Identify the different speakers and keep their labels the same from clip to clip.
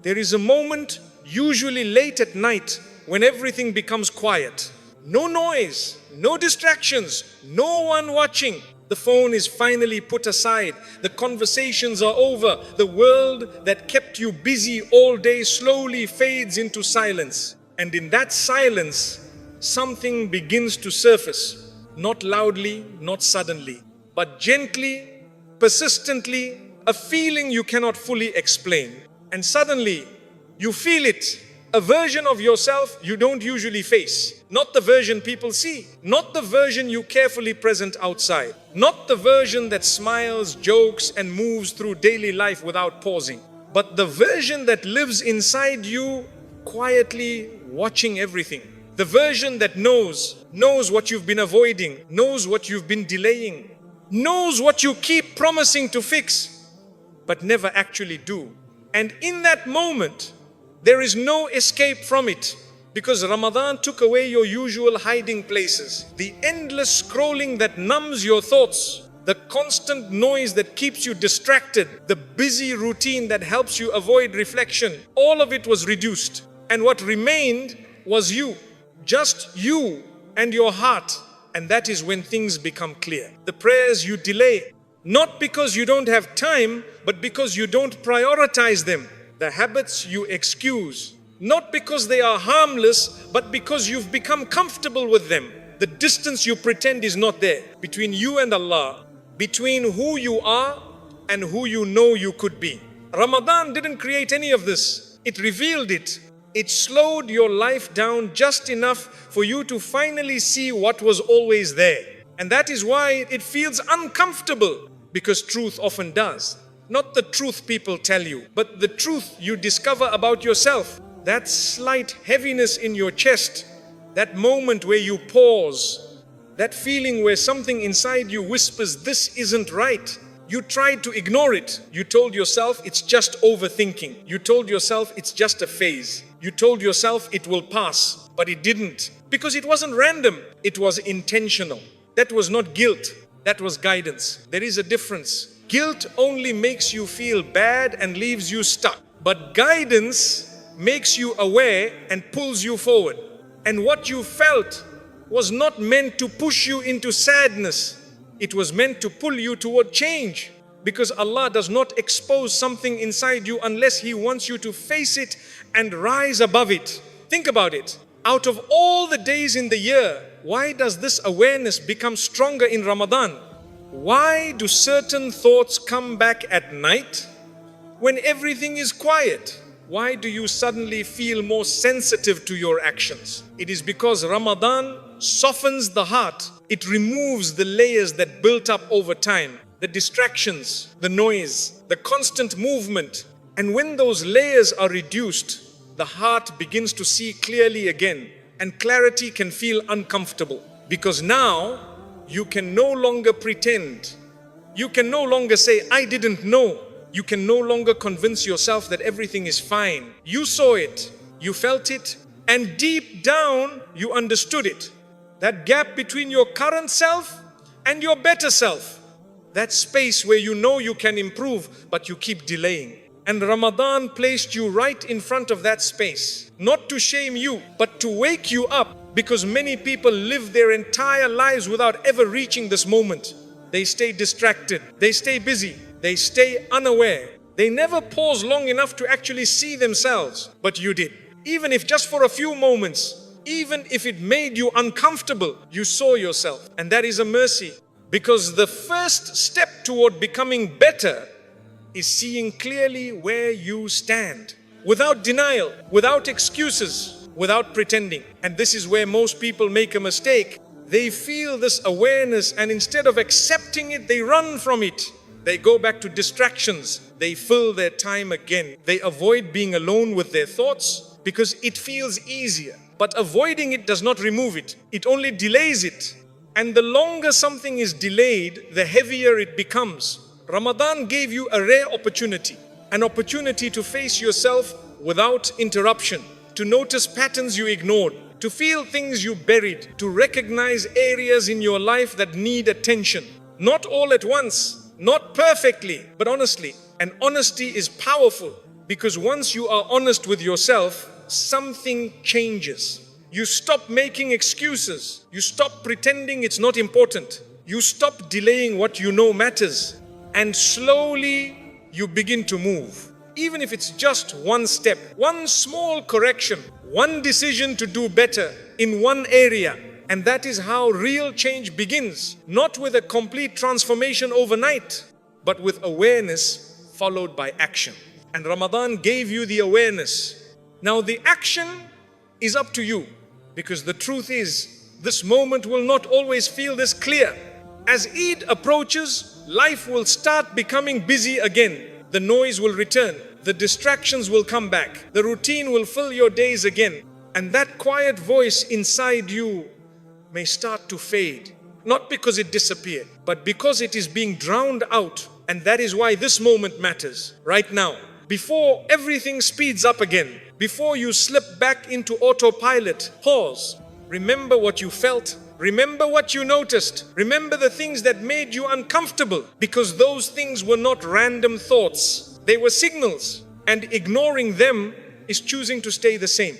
Speaker 1: there is a moment, usually late at night, when everything becomes quiet. No noise, no distractions, no one watching. The phone is finally put aside. The conversations are over. The world that kept you busy all day slowly fades into silence. And in that silence, something begins to surface. Not loudly, not suddenly, but gently, persistently, a feeling you cannot fully explain. And suddenly, you feel it. A version of yourself you don't usually face. Not the version people see. Not the version you carefully present outside. Not the version that smiles, jokes, and moves through daily life without pausing. But the version that lives inside you, quietly watching everything. The version that knows what you've been avoiding, knows what you've been delaying, knows what you keep promising to fix, but never actually do. And in that moment, there is no escape from it, because Ramadan took away your usual hiding places. The endless scrolling that numbs your thoughts, the constant noise that keeps you distracted, the busy routine that helps you avoid reflection, all of it was reduced. And what remained was you, just you and your heart. And that is when things become clear. The prayers you delay, not because you don't have time, but because you don't prioritize them. The habits you excuse, not because they are harmless, but because you've become comfortable with them. The distance you pretend is not there between you and Allah, between who you are and who you know you could be. Ramadan didn't create any of this. It revealed it. It slowed your life down just enough for you to finally see what was always there. And that is why it feels uncomfortable, because truth often does. Not the truth people tell you, but the truth you discover about yourself. That slight heaviness in your chest, that moment where you pause, that feeling where something inside you whispers, this isn't right. You tried to ignore it. You told yourself it's just overthinking. You told yourself it's just a phase. You told yourself it will pass, but it didn't. Because it wasn't random, it was intentional. That was not guilt, that was guidance. There is a difference. Guilt only makes you feel bad and leaves you stuck. But guidance makes you aware and pulls you forward. And what you felt was not meant to push you into sadness. It was meant to pull you toward change. Because Allah does not expose something inside you unless He wants you to face it and rise above it. Think about it. Out of all the days in the year, why does this awareness become stronger in Ramadan? Why do certain thoughts come back at night when everything is quiet? Why do you suddenly feel more sensitive to your actions? It is because Ramadan softens the heart. It removes the layers that built up over time, the distractions, the noise, the constant movement. And when those layers are reduced, the heart begins to see clearly again, and clarity can feel uncomfortable, because now you can no longer pretend. You can no longer say, I didn't know. You can no longer convince yourself that everything is fine. You saw it, you felt it, and deep down you understood it. That gap between your current self and your better self. That space where you know you can improve, but you keep delaying. And Ramadan placed you right in front of that space. Not to shame you, but to wake you up. Because many people live their entire lives without ever reaching this moment. They stay distracted, they stay busy, they stay unaware. They never pause long enough to actually see themselves. But you did. Even if just for a few moments, even if it made you uncomfortable, you saw yourself. And that is a mercy. Because the first step toward becoming better is seeing clearly where you stand. Without denial, without excuses, without pretending. And this is where most people make a mistake. They feel this awareness, and instead of accepting it, they run from it. They go back to distractions. They fill their time again. They avoid being alone with their thoughts because it feels easier. But avoiding it does not remove it. It only delays it. And the longer something is delayed, the heavier it becomes. Ramadan gave you a rare opportunity. An opportunity to face yourself without interruption. To notice patterns you ignored, to feel things you buried, to recognize areas in your life that need attention. Not all at once, not perfectly, but honestly. And honesty is powerful. Because once you are honest with yourself, something changes. You stop making excuses. You stop pretending it's not important. You stop delaying what you know matters. And slowly you begin to move. Even if it's just one step, one small correction, one decision to do better in one area. And that is how real change begins. Not with a complete transformation overnight, but with awareness followed by action. And Ramadan gave you the awareness. Now the action is up to you. Because the truth is, this moment will not always feel this clear. As Eid approaches, life will start becoming busy again. The noise will return. The distractions will come back. The routine will fill your days again. And that quiet voice inside you may start to fade. Not because it disappeared, but because it is being drowned out. And that is why this moment matters. Right now. Before everything speeds up again. Before you slip back into autopilot, pause. Remember what you felt. Remember what you noticed. Remember the things that made you uncomfortable. Because those things were not random thoughts. They were signals. And ignoring them is choosing to stay the same.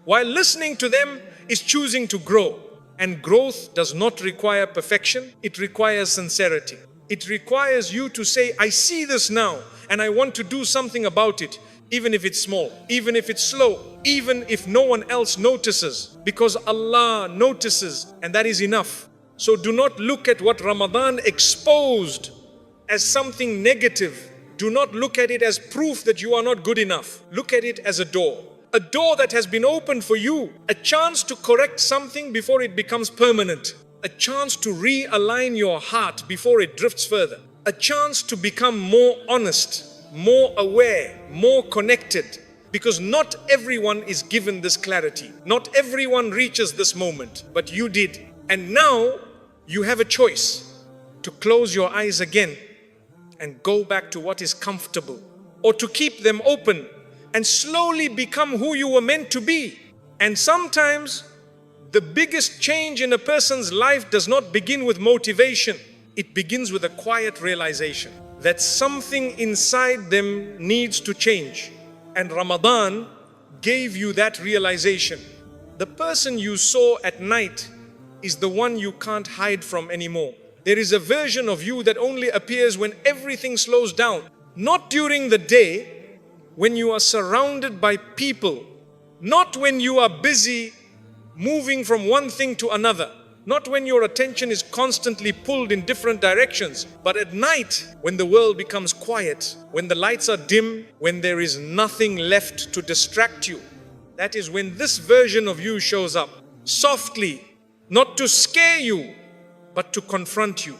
Speaker 1: While listening to them is choosing to grow. And growth does not require perfection. It requires sincerity. It requires you to say, I see this now and I want to do something about it. Even if it's small, even if it's slow, even if no one else notices, because Allah notices, and that is enough. So do not look at what Ramadan exposed as something negative. Do not look at it as proof that you are not good enough. Look at it as a door that has been opened for you, a chance to correct something before it becomes permanent, a chance to realign your heart before it drifts further, a chance to become more honest, more aware, more connected, because not everyone is given this clarity. Not everyone reaches this moment, but you did. And now you have a choice to close your eyes again and go back to what is comfortable, or to keep them open and slowly become who you were meant to be. And sometimes the biggest change in a person's life does not begin with motivation. It begins with a quiet realization that something inside them needs to change. And Ramadan gave you that realization. The person you saw at night is the one you can't hide from anymore. There is a version of you that only appears when everything slows down. Not during the day, when you are surrounded by people. Not when you are busy moving from one thing to another. Not when your attention is constantly pulled in different directions, but at night, when the world becomes quiet, when the lights are dim, when there is nothing left to distract you. That is when this version of you shows up, softly, not to scare you, but to confront you.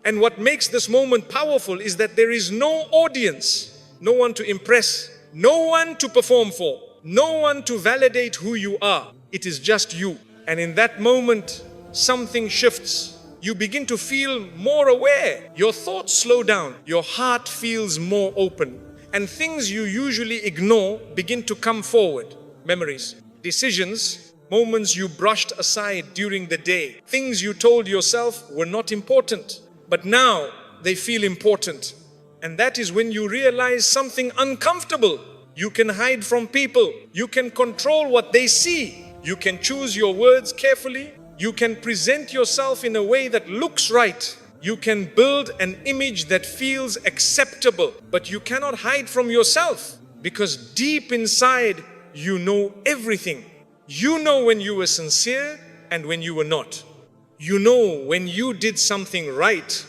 Speaker 1: And what makes this moment powerful is that there is no audience, no one to impress, no one to perform for, no one to validate who you are. It is just you. And in that moment, something shifts. You begin to feel more aware. Your thoughts slow down. Your heart feels more open. And things you usually ignore begin to come forward. Memories, decisions, moments you brushed aside during the day. Things you told yourself were not important, but now they feel important. And that is when you realize something uncomfortable. You can hide from people. You can control what they see. You can choose your words carefully. You can present yourself in a way that looks right. You can build an image that feels acceptable, but you cannot hide from yourself, because deep inside you know everything. You know when you were sincere and when you were not. You know when you did something right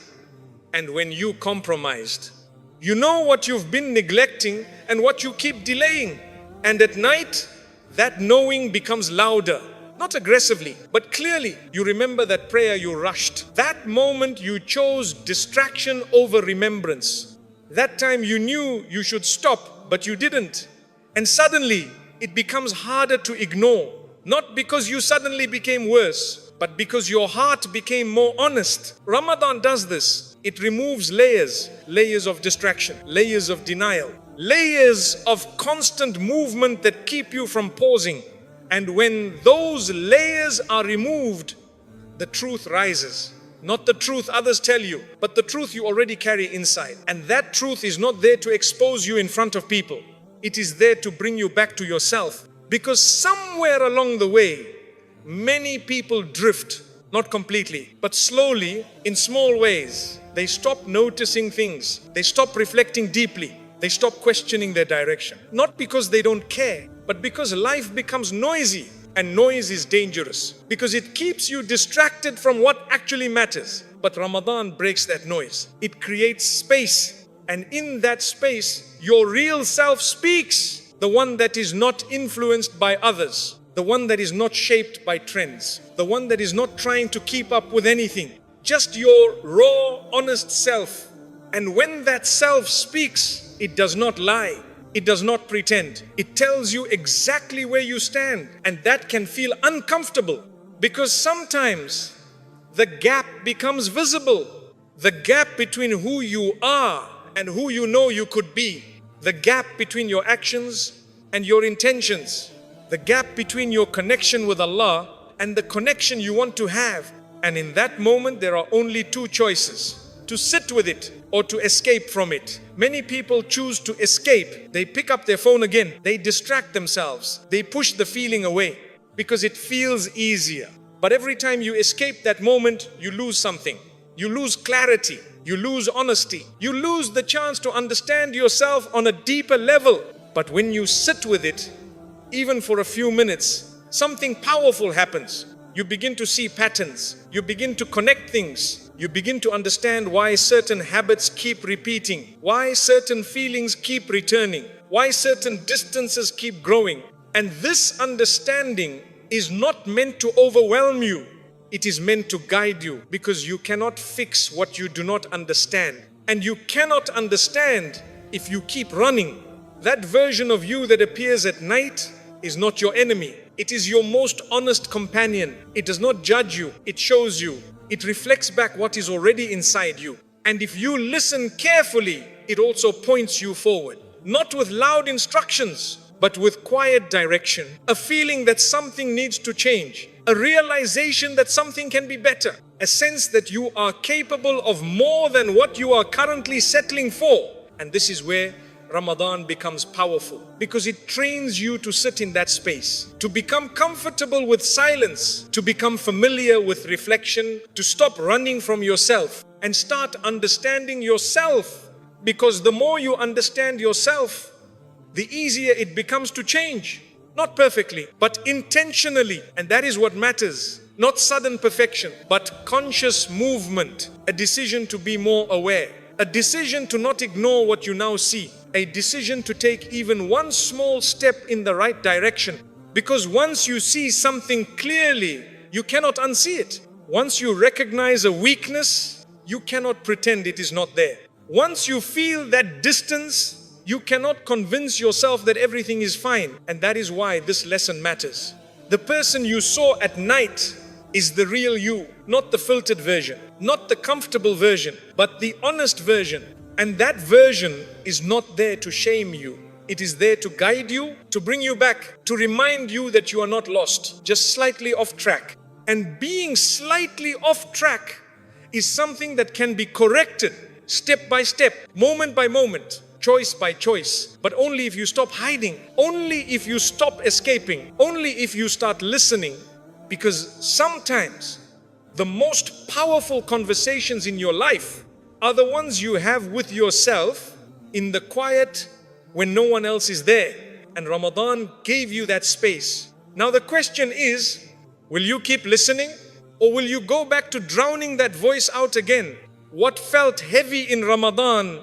Speaker 1: and when you compromised. You know what you've been neglecting and what you keep delaying. And at night, that knowing becomes louder. Not aggressively, but clearly. You remember that prayer you rushed. That moment you chose distraction over remembrance. That time you knew you should stop, but you didn't. And suddenly, it becomes harder to ignore. Not because you suddenly became worse, but because your heart became more honest. Ramadan does this. It removes layers. Layers of distraction, layers of denial, layers of constant movement that keep you from pausing. And when those layers are removed, the truth rises. Not the truth others tell you, but the truth you already carry inside. And that truth is not there to expose you in front of people. It is there to bring you back to yourself. Because somewhere along the way, many people drift, not completely, but slowly, in small ways. They stop noticing things. They stop reflecting deeply. They stop questioning their direction. Not because they don't care, but because life becomes noisy. And noise is dangerous because it keeps you distracted from what actually matters. But Ramadan breaks that noise. It creates space. And in that space, your real self speaks. The one that is not influenced by others. The one that is not shaped by trends. The one that is not trying to keep up with anything. Just your raw, honest self. And when that self speaks, it does not lie. It does not pretend. It tells you exactly where you stand. And that can feel uncomfortable because sometimes the gap becomes visible. The gap between who you are and who you know you could be. The gap between your actions and your intentions. The gap between your connection with Allah and the connection you want to have. And in that moment, there are only two choices: to sit with it or to escape from it. Many people choose to escape. They pick up their phone again. They distract themselves. They push the feeling away because it feels easier. But every time you escape that moment, you lose something. You lose clarity. You lose honesty. You lose the chance to understand yourself on a deeper level. But when you sit with it, even for a few minutes, something powerful happens. You begin to see patterns. You begin to connect things. You begin to understand why certain habits keep repeating, why certain feelings keep returning, why certain distances keep growing. And this understanding is not meant to overwhelm you. It is meant to guide you, because you cannot fix what you do not understand. And you cannot understand if you keep running. That version of you that appears at night is not your enemy. It is your most honest companion. It does not judge you. It shows you. It reflects back what is already inside you. And if you listen carefully, it also points you forward. Not with loud instructions, but with quiet direction. A feeling that something needs to change. A realization that something can be better. A sense that you are capable of more than what you are currently settling for. And this is where Ramadan becomes powerful, because it trains you to sit in that space, to become comfortable with silence, to become familiar with reflection, to stop running from yourself and start understanding yourself. Because the more you understand yourself, the easier it becomes to change. Not perfectly, but intentionally. And that is what matters. Not sudden perfection, but conscious movement. A decision to be more aware. A decision to not ignore what you now see. A decision to take even one small step in the right direction. Because once you see something clearly, you cannot unsee it. Once you recognize a weakness, you cannot pretend it is not there. Once you feel that distance, you cannot convince yourself that everything is fine. And that is why this lesson matters. The person you saw at night is the real you, not the filtered version, not the comfortable version, but the honest version. And that version is not there to shame you. It is there to guide you, to bring you back, to remind you that you are not lost, just slightly off track. And being slightly off track is something that can be corrected step by step, moment by moment, choice by choice. But only if you stop hiding, only if you stop escaping, only if you start listening. Because sometimes the most powerful conversations in your life are the ones you have with yourself in the quiet when no one else is there. And Ramadan gave you that space. Now the question is, will you keep listening, or will you go back to drowning that voice out again? What felt heavy in Ramadan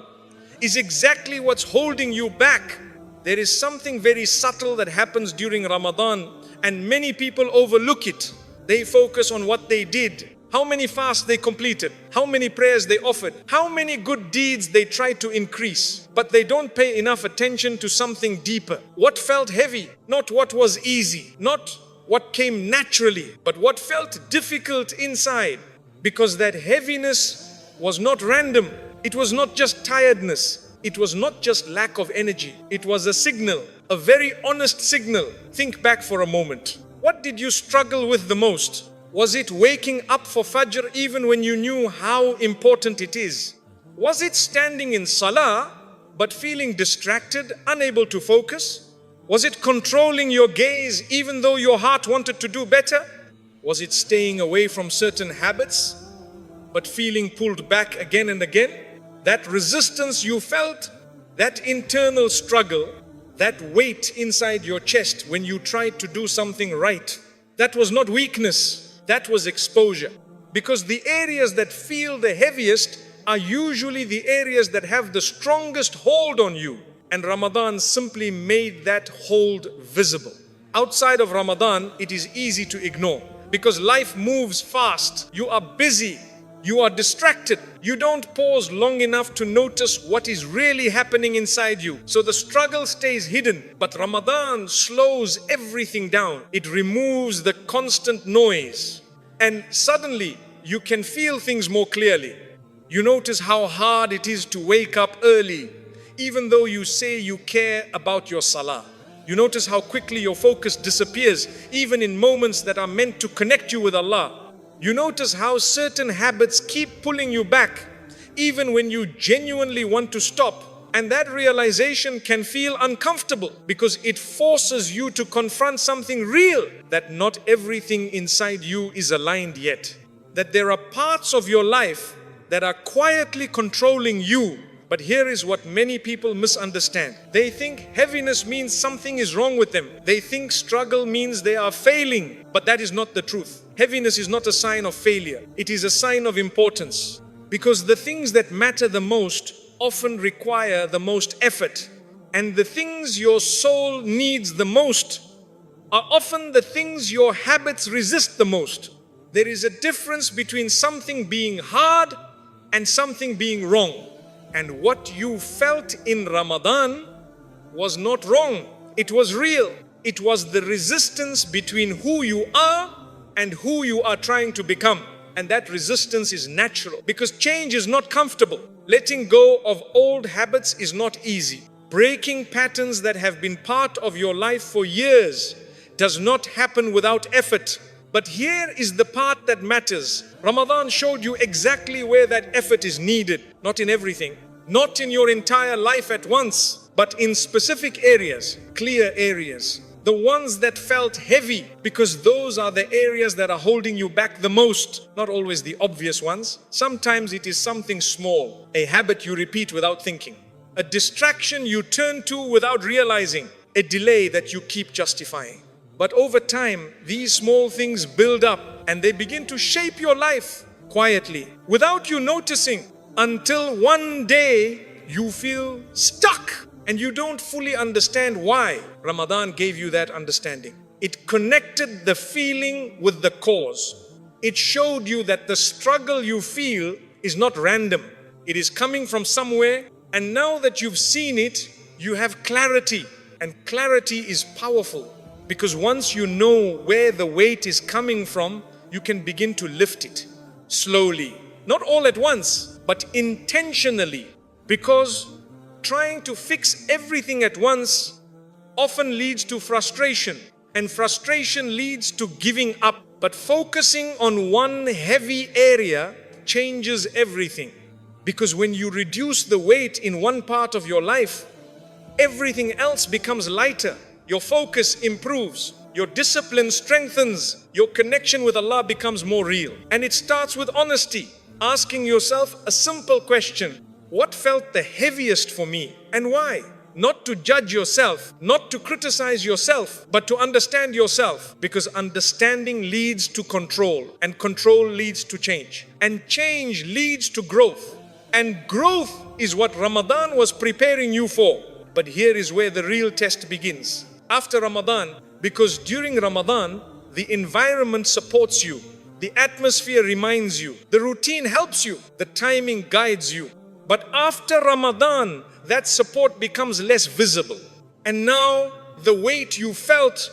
Speaker 1: is exactly what's holding you back. There is something very subtle that happens during Ramadan, and many people overlook it. They focus on what they did, how many fasts they completed, how many prayers they offered, how many good deeds they tried to increase. But they don't pay enough attention to something deeper. What felt heavy, not what was easy, not what came naturally, but what felt difficult inside. Because that heaviness was not random. It was not just tiredness. It was not just lack of energy. It was a signal, a very honest signal. Think back for a moment. What did you struggle with the most? Was it waking up for Fajr even when you knew how important it is? Was it standing in Salah but feeling distracted, unable to focus? Was it controlling your gaze even though your heart wanted to do better? Was it staying away from certain habits, but feeling pulled back again and again? That resistance you felt, that internal struggle, that weight inside your chest when you tried to do something right, that was not weakness, that was exposure. Because the areas that feel the heaviest are usually the areas that have the strongest hold on you. And Ramadan simply made that hold visible. Outside of Ramadan, it is easy to ignore because life moves fast. You are busy. You are distracted. You don't pause long enough to notice what is really happening inside you. So the struggle stays hidden. But Ramadan slows everything down. It removes the constant noise. And suddenly, you can feel things more clearly. You notice how hard it is to wake up early, even though you say you care about your salah. You notice how quickly your focus disappears, even in moments that are meant to connect you with Allah. You notice how certain habits keep pulling you back, even when you genuinely want to stop. And that realization can feel uncomfortable because it forces you to confront something real, that not everything inside you is aligned yet. That there are parts of your life that are quietly controlling you. But here is what many people misunderstand. They think heaviness means something is wrong with them. They think struggle means they are failing. But that is not the truth. Heaviness is not a sign of failure. It is a sign of importance. Because the things that matter the most often require the most effort. And the things your soul needs the most are often the things your habits resist the most. There is a difference between something being hard and something being wrong. And what you felt in Ramadan was not wrong. It was real. It was the resistance between who you are and who you are trying to become. And that resistance is natural because change is not comfortable. Letting go of old habits is not easy. Breaking patterns that have been part of your life for years does not happen without effort. But here is the part that matters. Ramadan showed you exactly where that effort is needed. Not in everything, not in your entire life at once, but in specific areas, clear areas. The ones that felt heavy, because those are the areas that are holding you back the most. Not always the obvious ones. Sometimes it is something small, a habit you repeat without thinking, a distraction you turn to without realizing, a delay that you keep justifying. But over time, these small things build up and they begin to shape your life quietly, without you noticing, until one day you feel stuck and you don't fully understand why. Ramadan gave you that understanding. It connected the feeling with the cause. It showed you that the struggle you feel is not random. It is coming from somewhere, and now that you've seen it, you have clarity. And clarity is powerful. Because once you know where the weight is coming from, you can begin to lift it slowly. Not all at once, but intentionally. Because trying to fix everything at once often leads to frustration. And frustration leads to giving up. But focusing on one heavy area changes everything. Because when you reduce the weight in one part of your life, everything else becomes lighter. Your focus improves, your discipline strengthens, your connection with Allah becomes more real. And it starts with honesty, asking yourself a simple question: what felt the heaviest for me and why? Not to judge yourself, not to criticize yourself, but to understand yourself. Because understanding leads to control, and control leads to change. And change leads to growth. And growth is what Ramadan was preparing you for. But here is where the real test begins. After Ramadan, because during Ramadan, the environment supports you, the atmosphere reminds you, the routine helps you, the timing guides you. But after Ramadan, that support becomes less visible. And now the weight you felt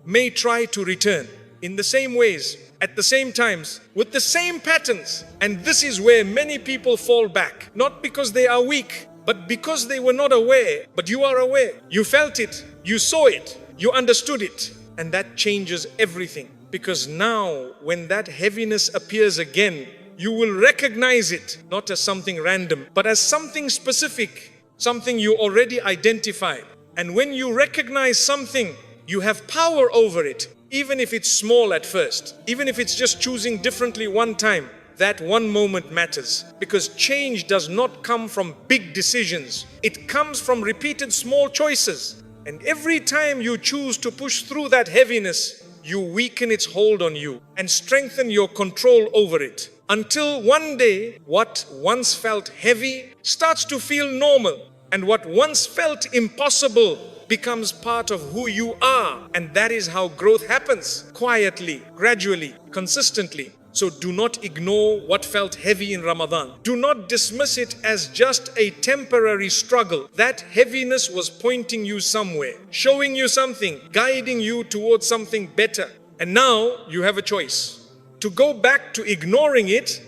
Speaker 1: may try to return in the same ways, at the same times, with the same patterns. And this is where many people fall back, not because they are weak, but because they were not aware. But you are aware. You felt it. You saw it. You understood it. And that changes everything. Because now, when that heaviness appears again, you will recognize it not as something random, but as something specific. something you already identified. And when you recognize something, you have power over it, even if it's small at first, even if it's just choosing differently one time. That one moment matters, because change does not come from big decisions. It comes from repeated small choices. And every time you choose to push through that heaviness, you weaken its hold on you and strengthen your control over it. Until one day, what once felt heavy starts to feel normal, and what once felt impossible becomes part of who you are. And that is how growth happens, quietly, gradually, consistently. So do not ignore what felt heavy in Ramadan. Do not dismiss it as just a temporary struggle. That heaviness was pointing you somewhere, showing you something, guiding you towards something better. And now you have a choice: to go back to ignoring it,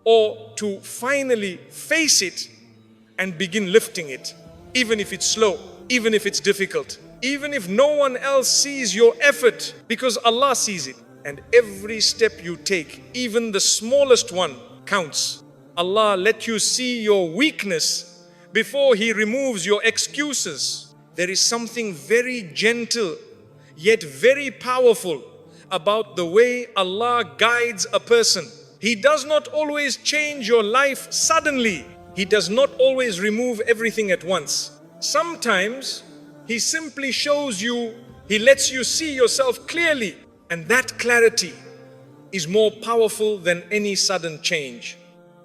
Speaker 1: or to finally face it and begin lifting it, even if it's slow, even if it's difficult, even if no one else sees your effort, because Allah sees it. And every step you take, even the smallest one, counts. Allah let you see your weakness before He removes your excuses. There is something very gentle yet very powerful about the way Allah guides a person. He does not always change your life suddenly. He does not always remove everything at once. Sometimes He simply shows you, He lets you see yourself clearly. And that clarity is more powerful than any sudden change.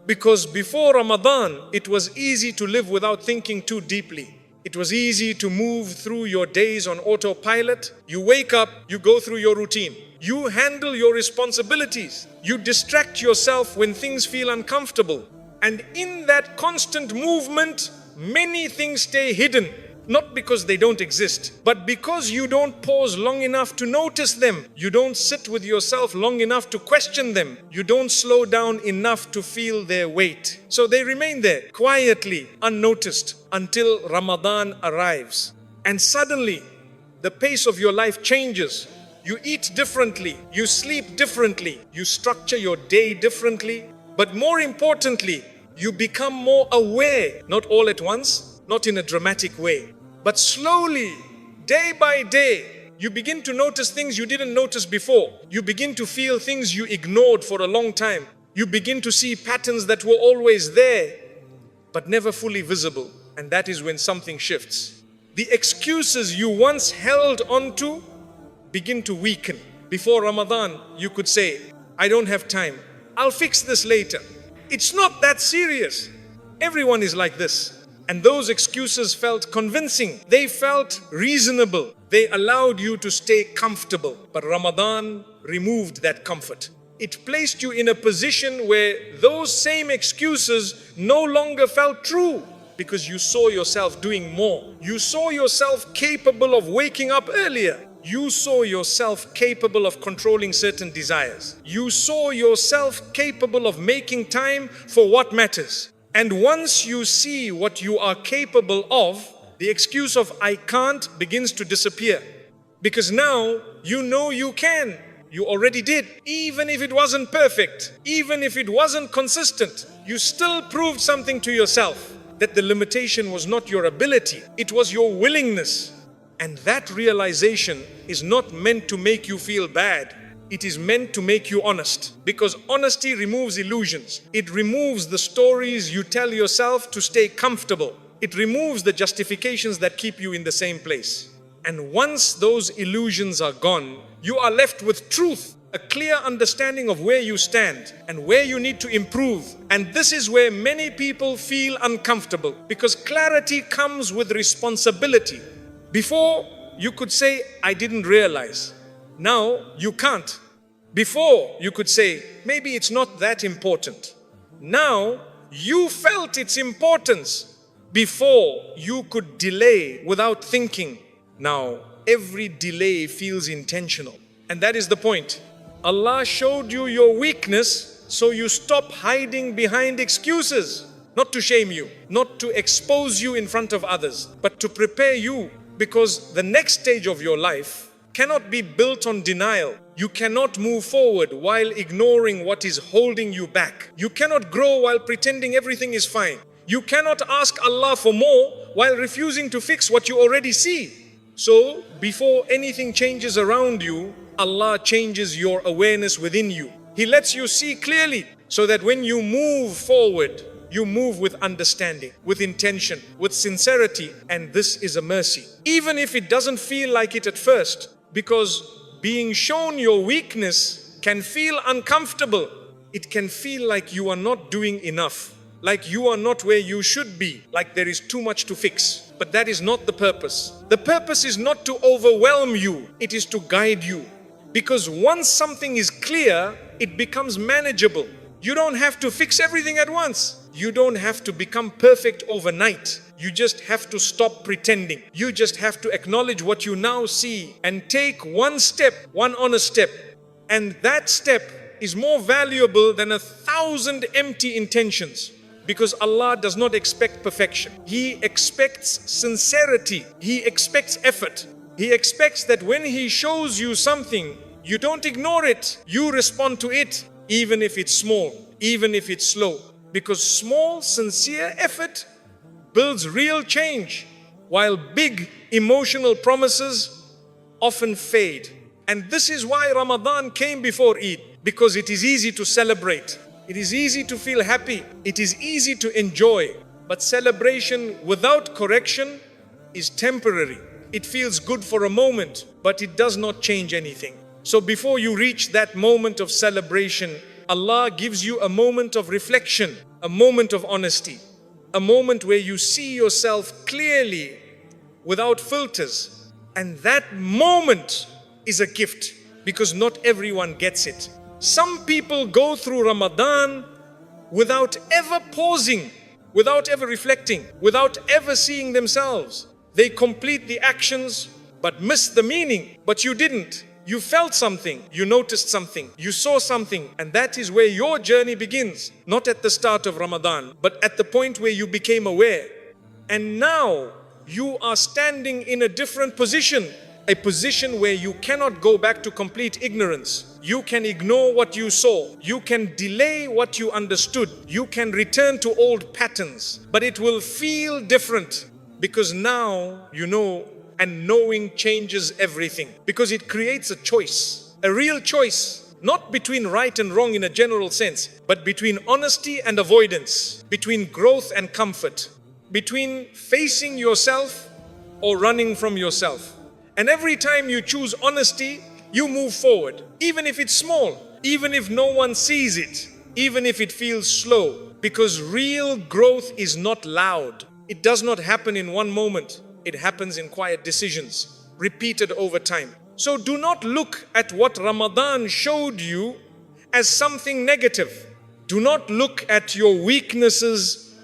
Speaker 1: Because before Ramadan, it was easy to live without thinking too deeply. It was easy to move through your days on autopilot. You wake up, you go through your routine. You handle your responsibilities. You distract yourself when things feel uncomfortable. And in that constant movement, many things stay hidden. Not because they don't exist, but because you don't pause long enough to notice them. You don't sit with yourself long enough to question them. You don't slow down enough to feel their weight. So they remain there, quietly, unnoticed, until Ramadan arrives. And suddenly, the pace of your life changes. You eat differently, you sleep differently, you structure your day differently. But more importantly, you become more aware, not all at once, not in a dramatic way. But slowly, day by day, you begin to notice things you didn't notice before. You begin to feel things you ignored for a long time. You begin to see patterns that were always there, but never fully visible. And that is when something shifts. The excuses you once held onto begin to weaken. Before Ramadan, you could say, I don't have time. I'll fix this later. It's not that serious. Everyone is like this. And those excuses felt convincing. They felt reasonable. They allowed you to stay comfortable. But Ramadan removed that comfort. It placed you in a position where those same excuses no longer felt true, because you saw yourself doing more. You saw yourself capable of waking up earlier. You saw yourself capable of controlling certain desires. You saw yourself capable of making time for what matters. And once you see what you are capable of, the excuse of I can't begins to disappear. Because now you know you can. You already did. Even if it wasn't perfect, even if it wasn't consistent, you still proved something to yourself, that the limitation was not your ability, it was your willingness. And that realization is not meant to make you feel bad. It is meant to make you honest, because honesty removes illusions. It removes the stories you tell yourself to stay comfortable. It removes the justifications that keep you in the same place. And once those illusions are gone, you are left with truth, a clear understanding of where you stand and where you need to improve. And this is where many people feel uncomfortable, because clarity comes with responsibility. Before, you could say, I didn't realize. Now, you can't. Before, you could say, maybe it's not that important. Now, you felt its importance. Before, you could delay without thinking. Now, every delay feels intentional. And that is the point. Allah showed you your weakness, so you stop hiding behind excuses. Not to shame you, not to expose you in front of others, but to prepare you. Because the next stage of your life cannot be built on denial. You cannot move forward while ignoring what is holding you back. You cannot grow while pretending everything is fine. You cannot ask Allah for more while refusing to fix what you already see. So, before anything changes around you, Allah changes your awareness within you. He lets you see clearly so that when you move forward, you move with understanding, with intention, with sincerity, and this is a mercy. Even if it doesn't feel like it at first, because being shown your weakness can feel uncomfortable. It can feel like you are not doing enough, like you are not where you should be, like there is too much to fix. But that is not the purpose. The purpose is not to overwhelm you, it is to guide you. Because once something is clear, it becomes manageable. You don't have to fix everything at once. You don't have to become perfect overnight. You just have to stop pretending. You just have to acknowledge what you now see and take one step, one honest step. And that step is more valuable than 1,000 empty intentions. Because Allah does not expect perfection. He expects sincerity. He expects effort. He expects that when He shows you something, you don't ignore it. You respond to it, even if it's small, even if it's slow. Because small, sincere effort builds real change, while big emotional promises often fade. And this is why Ramadan came before Eid, because it is easy to celebrate. It is easy to feel happy. It is easy to enjoy. But celebration without correction is temporary. It feels good for a moment, but it does not change anything. So before you reach that moment of celebration, Allah gives you a moment of reflection, a moment of honesty, a moment where you see yourself clearly without filters. And that moment is a gift, because not everyone gets it. Some people go through Ramadan without ever pausing, without ever reflecting, without ever seeing themselves. They complete the actions but miss the meaning. But you didn't. You felt something, you noticed something, you saw something, and that is where your journey begins. Not at the start of Ramadan, but at the point where you became aware. And now you are standing in a different position, a position where you cannot go back to complete ignorance. You can ignore what you saw. You can delay what you understood. You can return to old patterns, but it will feel different because now you know, and knowing changes everything, because it creates a choice, a real choice, not between right and wrong in a general sense, but between honesty and avoidance, between growth and comfort, between facing yourself or running from yourself. And every time you choose honesty, you move forward, even if it's small, even if no one sees it, even if it feels slow, because real growth is not loud. It does not happen in one moment. It happens in quiet decisions, repeated over time. So do not look at what Ramadan showed you as something negative. Do not look at your weaknesses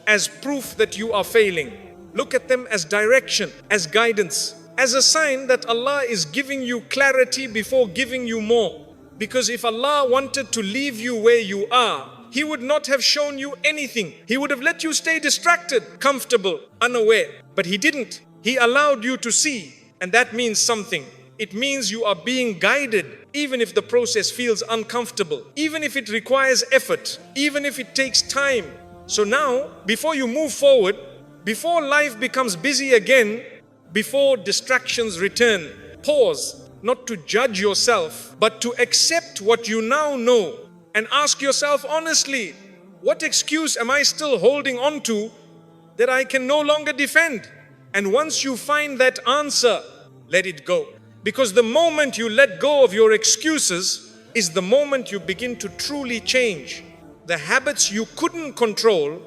Speaker 1: as proof that you are failing. Look at them as direction, as guidance, as a sign that Allah is giving you clarity before giving you more. Because if Allah wanted to leave you where you are, He would not have shown you anything. He would have let you stay distracted, comfortable, unaware. But He didn't. He allowed you to see. And that means something. It means you are being guided, even if the process feels uncomfortable, even if it requires effort, even if it takes time. So now, before you move forward, before life becomes busy again, before distractions return, pause, not to judge yourself, but to accept what you now know. And ask yourself honestly, what excuse am I still holding on to that I can no longer defend? And once you find that answer, let it go. Because the moment you let go of your excuses is the moment you begin to truly change. The habits you couldn't control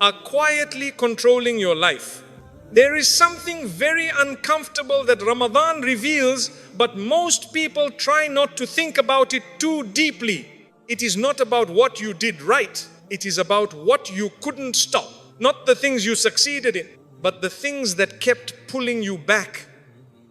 Speaker 1: are quietly controlling your life. There is something very uncomfortable that Ramadan reveals, but most people try not to think about it too deeply. It is not about what you did right. It is about what you couldn't stop. Not the things you succeeded in, but the things that kept pulling you back,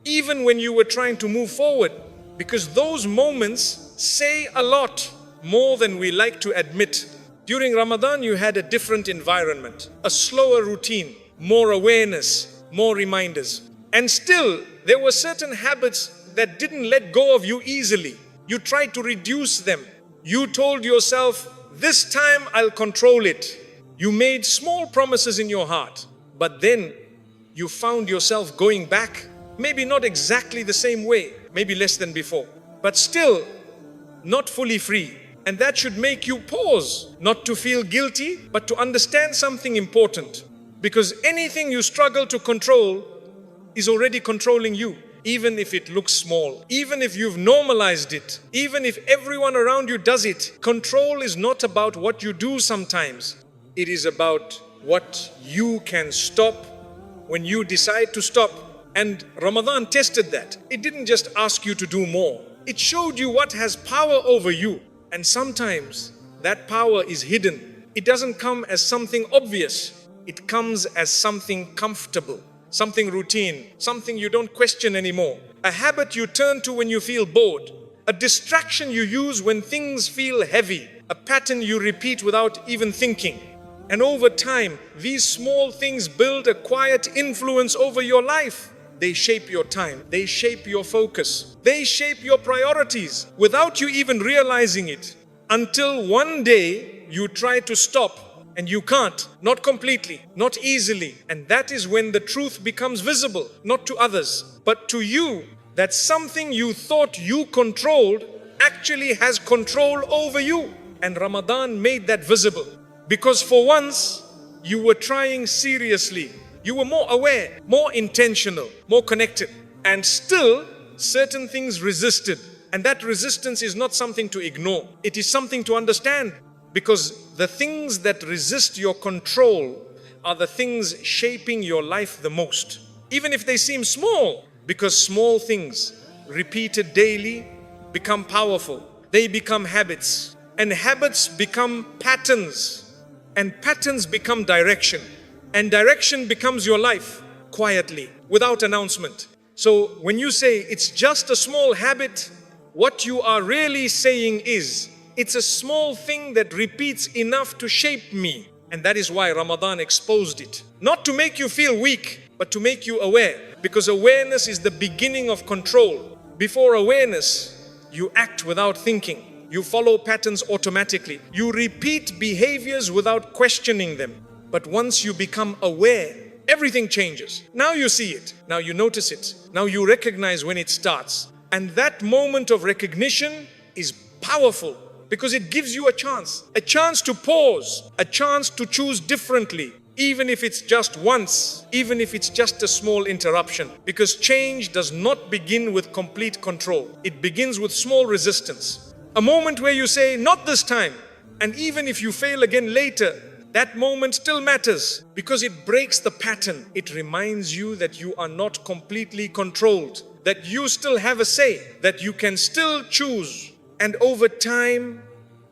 Speaker 1: even when you were trying to move forward. Because those moments say a lot more than we like to admit. During Ramadan, you had a different environment, a slower routine, more awareness, more reminders. And still, there were certain habits that didn't let go of you easily. You tried to reduce them. You told yourself, this time I'll control it. You made small promises in your heart, but then you found yourself going back, maybe not exactly the same way, maybe less than before, but still not fully free. And that should make you pause, not to feel guilty, but to understand something important. Because anything you struggle to control is already controlling you, even if it looks small, even if you've normalized it, even if everyone around you does it. Control is not about what you do sometimes. It is about what you can stop when you decide to stop. And Ramadan tested that. It didn't just ask you to do more. It showed you what has power over you. And sometimes that power is hidden. It doesn't come as something obvious. It comes as something comfortable, something routine, something you don't question anymore. A habit you turn to when you feel bored. A distraction you use when things feel heavy. A pattern you repeat without even thinking. And over time, these small things build a quiet influence over your life. They shape your time. They shape your focus. They shape your priorities without you even realizing it. Until one day you try to stop and you can't. Not completely, not easily. And that is when the truth becomes visible, not to others, but to you, that something you thought you controlled actually has control over you. And Ramadan made that visible. Because for once, you were trying seriously. You were more aware, more intentional, more connected. And still, certain things resisted. And that resistance is not something to ignore. It is something to understand. Because the things that resist your control are the things shaping your life the most. Even if they seem small. Because small things, repeated daily, become powerful. They become habits. And habits become patterns. And patterns become direction. And direction becomes your life, quietly, without announcement. So when you say it's just a small habit, what you are really saying is, it's a small thing that repeats enough to shape me. And that is why Ramadan exposed it. Not to make you feel weak, but to make you aware. Because awareness is the beginning of control. Before awareness, you act without thinking. You follow patterns automatically. You repeat behaviors without questioning them. But once you become aware, everything changes. Now you see it. Now you notice it. Now you recognize when it starts. And that moment of recognition is powerful because it gives you a chance to pause, a chance to choose differently, even if it's just once, even if it's just a small interruption. Because change does not begin with complete control. It begins with small resistance. A moment where you say, not this time. And even if you fail again later, that moment still matters because it breaks the pattern. It reminds you that you are not completely controlled, that you still have a say, that you can still choose. And over time,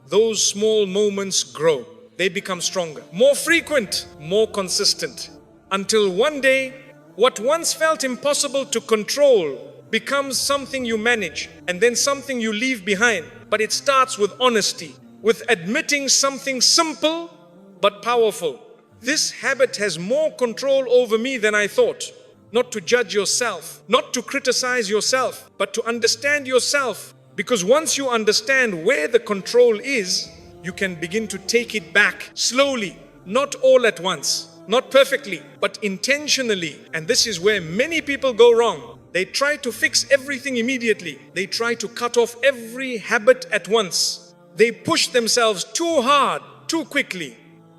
Speaker 1: those small moments grow. They become stronger, more frequent, more consistent. Until one day, what once felt impossible to control becomes something you manage and then something you leave behind. But it starts with honesty, with admitting something simple but powerful. This habit has more control over me than I thought. Not to judge yourself, not to criticize yourself, but to understand yourself. Because once you understand where the control is, you can begin to take it back slowly, not all at once, not perfectly, but intentionally. And this is where many people go wrong. They try to fix everything immediately. They try to cut off every habit at once. They push themselves too hard, too quickly.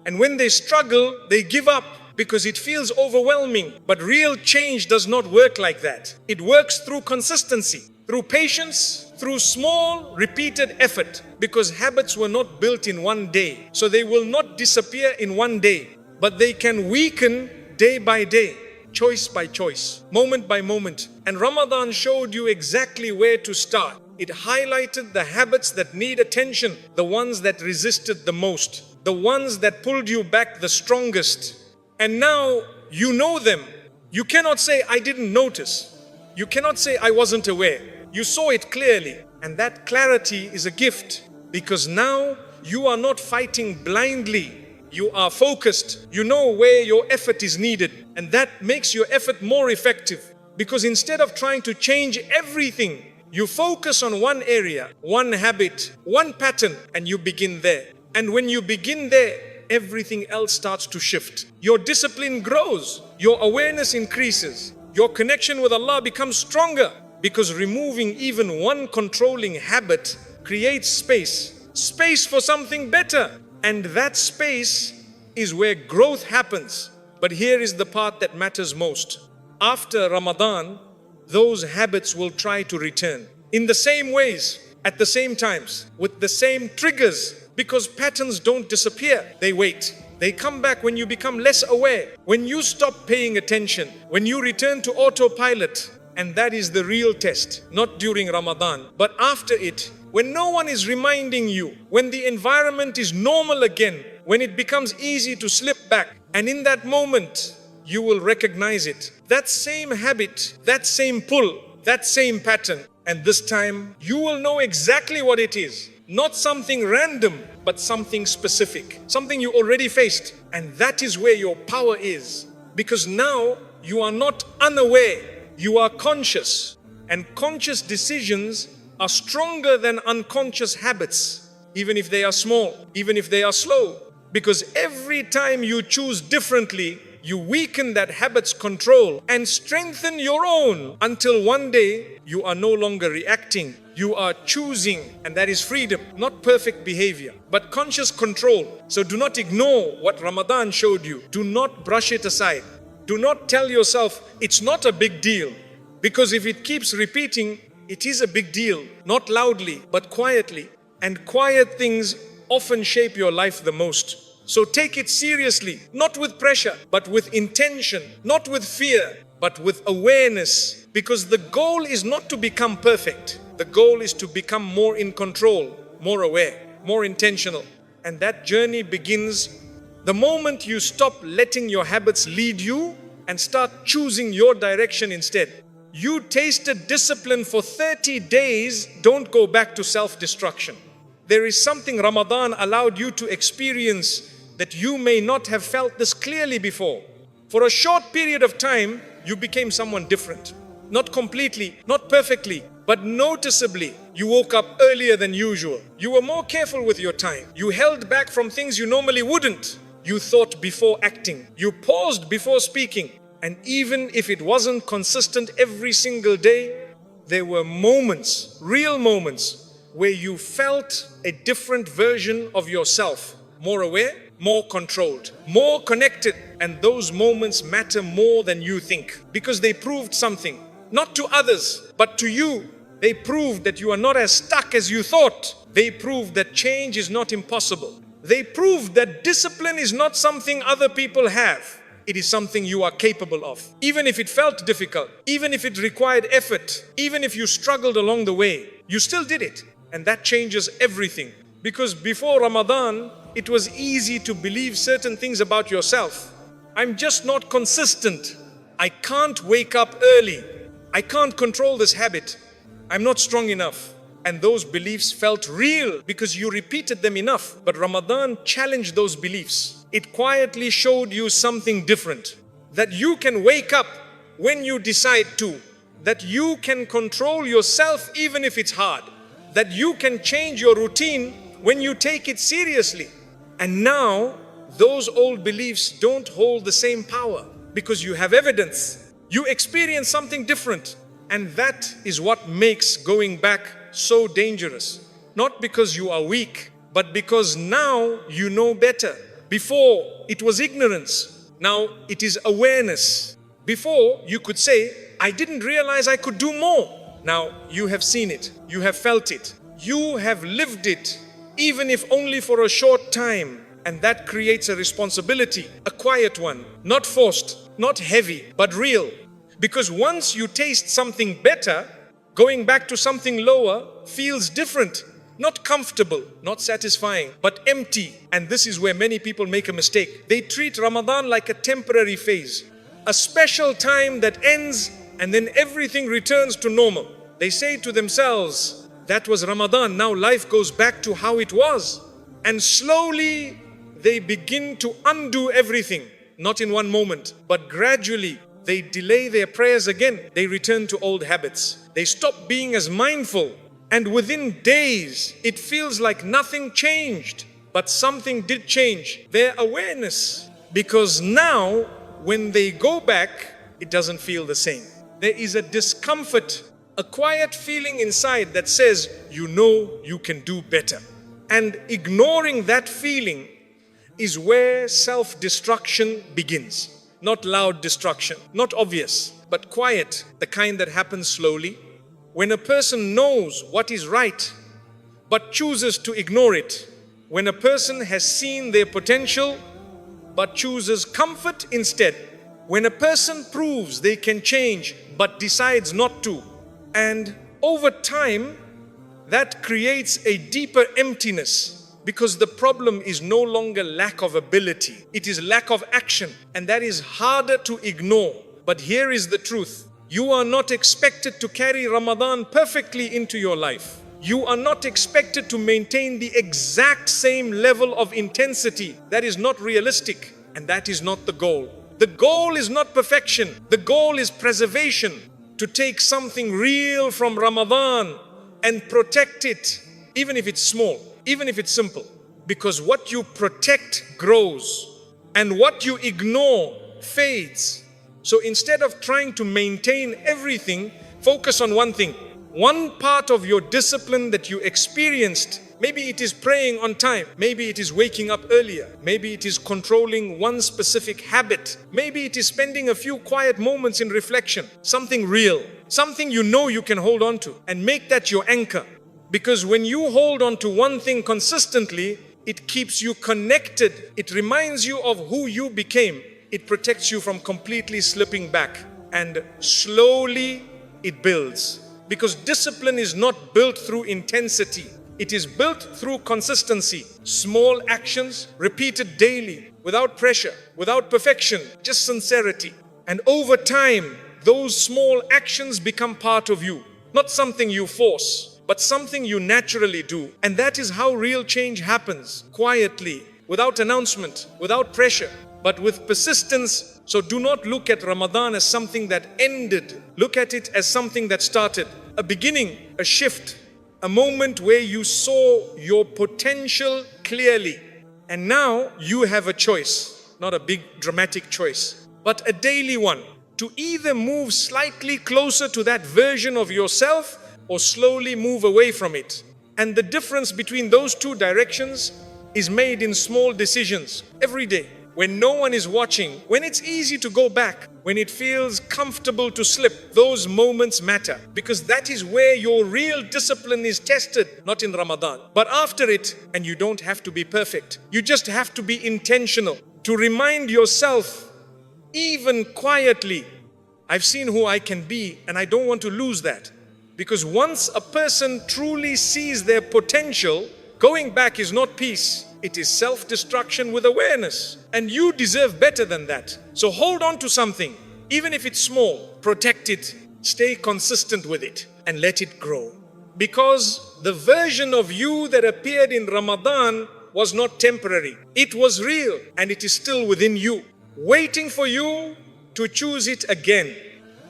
Speaker 1: And when they struggle, they give up because it feels overwhelming. But real change does not work like that. It works through consistency, through patience, through small, repeated effort. Because habits were not built in one day. So they will not disappear in one day. But they can weaken day by day, choice by choice, moment by moment. And Ramadan showed you exactly where to start. It highlighted the habits that need attention, the ones that resisted the most, the ones that pulled you back the strongest. And now you know them. You cannot say, I didn't notice. You cannot say, I wasn't aware. You saw it clearly. And that clarity is a gift because now you are not fighting blindly. You are focused. You know where your effort is needed. And that makes your effort more effective. Because instead of trying to change everything, you focus on one area, one habit, one pattern, and you begin there. And when you begin there, everything else starts to shift. Your discipline grows, your awareness increases, your connection with Allah becomes stronger, because removing even one controlling habit creates space for something better. And that space is where growth happens. But here is the part that matters most. After Ramadan, those habits will try to return in the same ways, at the same times, with the same triggers, because patterns don't disappear, they wait. They come back when you become less aware, when you stop paying attention, when you return to autopilot. And that is the real test, not during Ramadan, but after it, when no one is reminding you, when the environment is normal again, when it becomes easy to slip back. And in that moment, you will recognize it. That same habit, that same pull, that same pattern. And this time, you will know exactly what it is. Not something random, but something specific. Something you already faced. And that is where your power is. Because now, you are not unaware. You are conscious. And conscious decisions are stronger than unconscious habits. Even if they are small, even if they are slow. Because every time you choose differently, you weaken that habit's control and strengthen your own, until one day you are no longer reacting. You are choosing, and that is freedom, not perfect behavior, but conscious control. So do not ignore what Ramadan showed you. Do not brush it aside. Do not tell yourself it's not a big deal, because if it keeps repeating, it is a big deal. Not loudly, but quietly. And quiet things often shape your life the most. So take it seriously, not with pressure, but with intention, not with fear, but with awareness. Because the goal is not to become perfect. The goal is to become more in control, more aware, more intentional. And that journey begins the moment you stop letting your habits lead you and start choosing your direction instead. You tasted discipline for 30 days, don't go back to self-destruction. There is something Ramadan allowed you to experience that you may not have felt this clearly before. For a short period of time, you became someone different. Not completely, not perfectly, but noticeably. You woke up earlier than usual. You were more careful with your time. You held back from things you normally wouldn't. You thought before acting. You paused before speaking. And even if it wasn't consistent every single day, there were moments, real moments, where you felt a different version of yourself. More aware, more controlled, more connected. And those moments matter more than you think, because they proved something, not to others, but to you. They proved that you are not as stuck as you thought. They proved that change is not impossible. They proved that discipline is not something other people have. It is something you are capable of. Even if it felt difficult, even if it required effort, even if you struggled along the way, you still did it. And that changes everything. Because before Ramadan, it was easy to believe certain things about yourself. I'm just not consistent. I can't wake up early. I can't control this habit. I'm not strong enough. And those beliefs felt real because you repeated them enough. But Ramadan challenged those beliefs. It quietly showed you something different. That you can wake up when you decide to. That you can control yourself even if it's hard. That you can change your routine when you take it seriously. And now, those old beliefs don't hold the same power because you have evidence. You experience something different. And that is what makes going back so dangerous. Not because you are weak, but because now you know better. Before, it was ignorance. Now, it is awareness. Before, you could say, I didn't realize I could do more. Now, you have seen it. You have felt it. You have lived it, even if only for a short time. And that creates a responsibility, a quiet one, not forced, not heavy, but real. Because once you taste something better, going back to something lower feels different, not comfortable, not satisfying, but empty. And this is where many people make a mistake. They treat Ramadan like a temporary phase, a special time that ends and then everything returns to normal. They say to themselves, that was Ramadan, now life goes back to how it was. And slowly they begin to undo everything, not in one moment, but gradually. They delay their prayers again. They return to old habits. They stop being as mindful. And within days, it feels like nothing changed. But something did change, their awareness. Because now, when they go back, it doesn't feel the same. There is a discomfort, a quiet feeling inside that says, you know you can do better. And ignoring that feeling is where self-destruction begins. Not loud destruction, not obvious, but quiet, the kind that happens slowly. When a person knows what is right, but chooses to ignore it. When a person has seen their potential, but chooses comfort instead. When a person proves they can change, but decides not to. And over time, that creates a deeper emptiness. Because the problem is no longer lack of ability. It is lack of action. And that is harder to ignore. But here is the truth. You are not expected to carry Ramadan perfectly into your life. You are not expected to maintain the exact same level of intensity. That is not realistic. And that is not the goal. The goal is not perfection. The goal is preservation. To take something real from Ramadan and protect it, even if it's small. Even if it's simple, because what you protect grows and what you ignore fades. So instead of trying to maintain everything, focus on one thing. One part of your discipline that you experienced, maybe it is praying on time, maybe it is waking up earlier, maybe it is controlling one specific habit, maybe it is spending a few quiet moments in reflection, something real, something you know you can hold on to, and make that your anchor. Because when you hold on to one thing consistently, it keeps you connected. It reminds you of who you became. It protects you from completely slipping back. And slowly it builds. Because discipline is not built through intensity. It is built through consistency. Small actions repeated daily, without pressure, without perfection, just sincerity. And over time, those small actions become part of you. Not something you force, but something you naturally do. And that is how real change happens, quietly, without announcement, without pressure, but with persistence. So do not look at Ramadan as something that ended. Look at it as something that started. A beginning, a shift, a moment where you saw your potential clearly. And now you have a choice, not a big dramatic choice, but a daily one, to either move slightly closer to that version of yourself or slowly move away from it. And the difference between those two directions is made in small decisions every day. When no one is watching, when it's easy to go back, when it feels comfortable to slip, those moments matter. Because that is where your real discipline is tested, not in Ramadan, but after it. And you don't have to be perfect. You just have to be intentional. To remind yourself, even quietly, I've seen who I can be and I don't want to lose that. Because once a person truly sees their potential, going back is not peace. It is self-destruction with awareness. And you deserve better than that. So hold on to something, even if it's small. Protect it, stay consistent with it, and let it grow. Because the version of you that appeared in Ramadan was not temporary. It was real, and it is still within you, waiting for you to choose it again.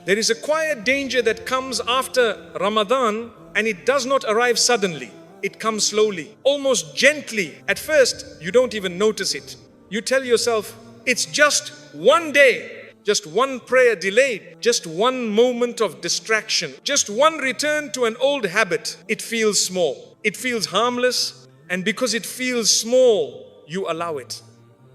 Speaker 1: There is a quiet danger that comes after Ramadan, and it does not arrive suddenly. It comes slowly, almost gently. At first, you don't even notice it. You tell yourself, it's just one day, just one prayer delayed, just one moment of distraction, just one return to an old habit. It feels small, it feels harmless, and because it feels small, you allow it.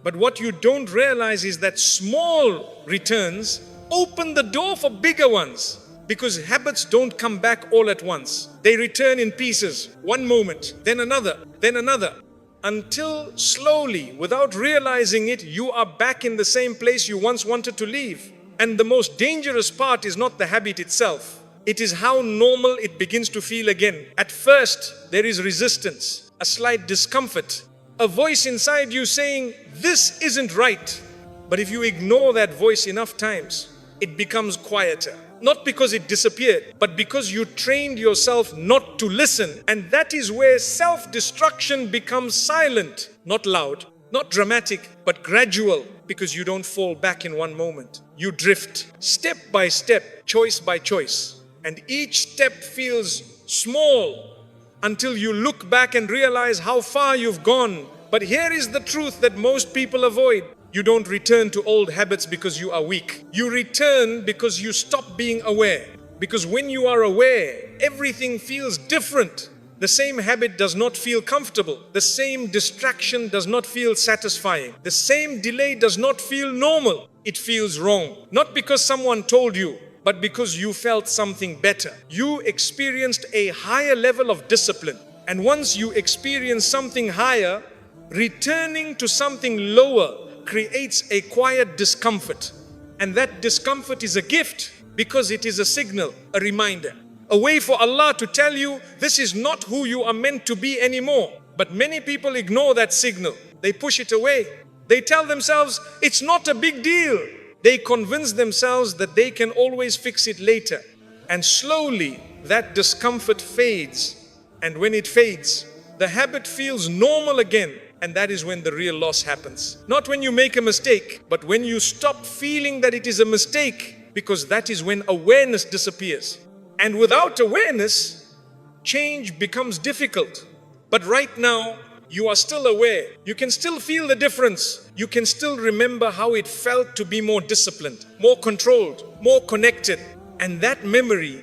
Speaker 1: But what you don't realize is that small returns open the door for bigger ones, because habits don't come back all at once. They return in pieces, one moment, then another, until slowly, without realizing it, you are back in the same place you once wanted to leave. And the most dangerous part is not the habit itself. It is how normal it begins to feel again. At first, there is resistance, a slight discomfort, a voice inside you saying, this isn't right. But if you ignore that voice enough times, it becomes quieter. Not because it disappeared, but because you trained yourself not to listen. And that is where self-destruction becomes silent, not loud, not dramatic, but gradual, because you don't fall back in one moment. You drift, step by step, choice by choice. And each step feels small until you look back and realize how far you've gone But here is the truth that most people avoid. You don't return to old habits because you are weak. You return because you stop being aware. Because when you are aware, everything feels different. The same habit does not feel comfortable. The same distraction does not feel satisfying. The same delay does not feel normal. It feels wrong. Not because someone told you, but because you felt something better. You experienced a higher level of discipline. And once you experience something higher, returning to something lower creates a quiet discomfort. And that discomfort is a gift because it is a signal, a reminder. A way for Allah to tell you this is not who you are meant to be anymore. But many people ignore that signal. They push it away. They tell themselves it's not a big deal. They convince themselves that they can always fix it later. And slowly that discomfort fades. And when it fades, the habit feels normal again. And that is when the real loss happens. Not when you make a mistake, but when you stop feeling that it is a mistake, because that is when awareness disappears. And without awareness, change becomes difficult. But right now, you are still aware. You can still feel the difference. You can still remember how it felt to be more disciplined, more controlled, more connected. And that memory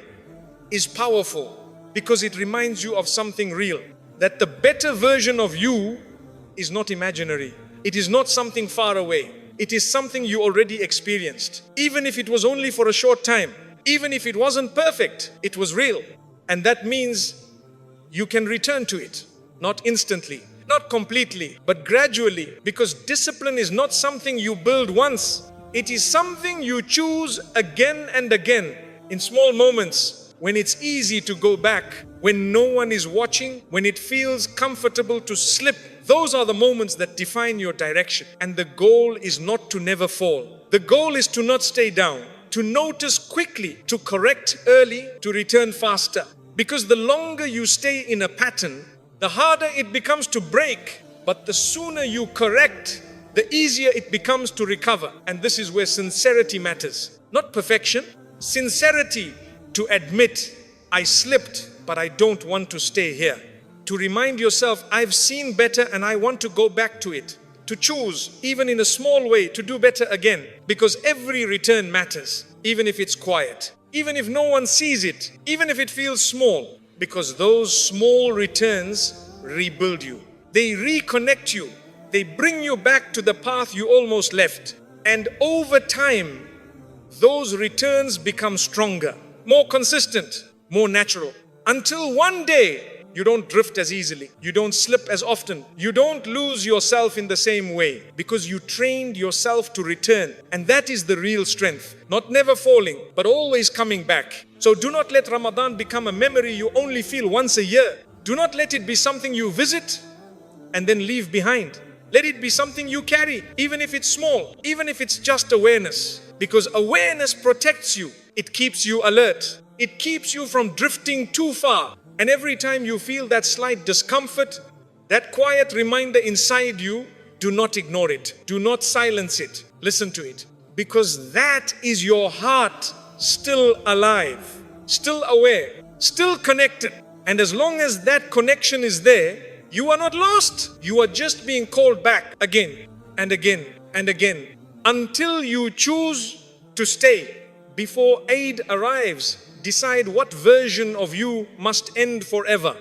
Speaker 1: is powerful because it reminds you of something real. That the better version of you is not imaginary. It is not something far away. It is something you already experienced. Even if it was only for a short time. Even if it wasn't perfect, it was real. And that means you can return to it. Not instantly, not completely, but gradually. Because discipline is not something you build once. It is something you choose again and again. In small moments, when it's easy to go back, when no one is watching, when it feels comfortable to slip. Those are the moments that define your direction. And the goal is not to never fall. The goal is to not stay down. To notice quickly, to correct early, to return faster. Because the longer you stay in a pattern, the harder it becomes to break. But the sooner you correct, the easier it becomes to recover. And this is where sincerity matters. Not perfection. Sincerity to admit, I slipped, but I don't want to stay here. To remind yourself, I've seen better and I want to go back to it. To choose, even in a small way, to do better again. Because every return matters, even if it's quiet, even if no one sees it, even if it feels small. Because those small returns rebuild you. They reconnect you. They bring you back to the path you almost left. And over time, those returns become stronger, more consistent, more natural. Until one day, you don't drift as easily. You don't slip as often. You don't lose yourself in the same way because you trained yourself to return. And that is the real strength. Not never falling, but always coming back. So do not let Ramadan become a memory you only feel once a year. Do not let it be something you visit and then leave behind. Let it be something you carry, even if it's small, even if it's just awareness. Because awareness protects you. It keeps you alert. It keeps you from drifting too far. And every time you feel that slight discomfort, that quiet reminder inside you, do not ignore it. Do not silence it. Listen to it. Because that is your heart still alive, still aware, still connected. And as long as that connection is there, you are not lost. You are just being called back again and again and again until you choose to stay. Before Eid arrives, decide what version of you must end forever.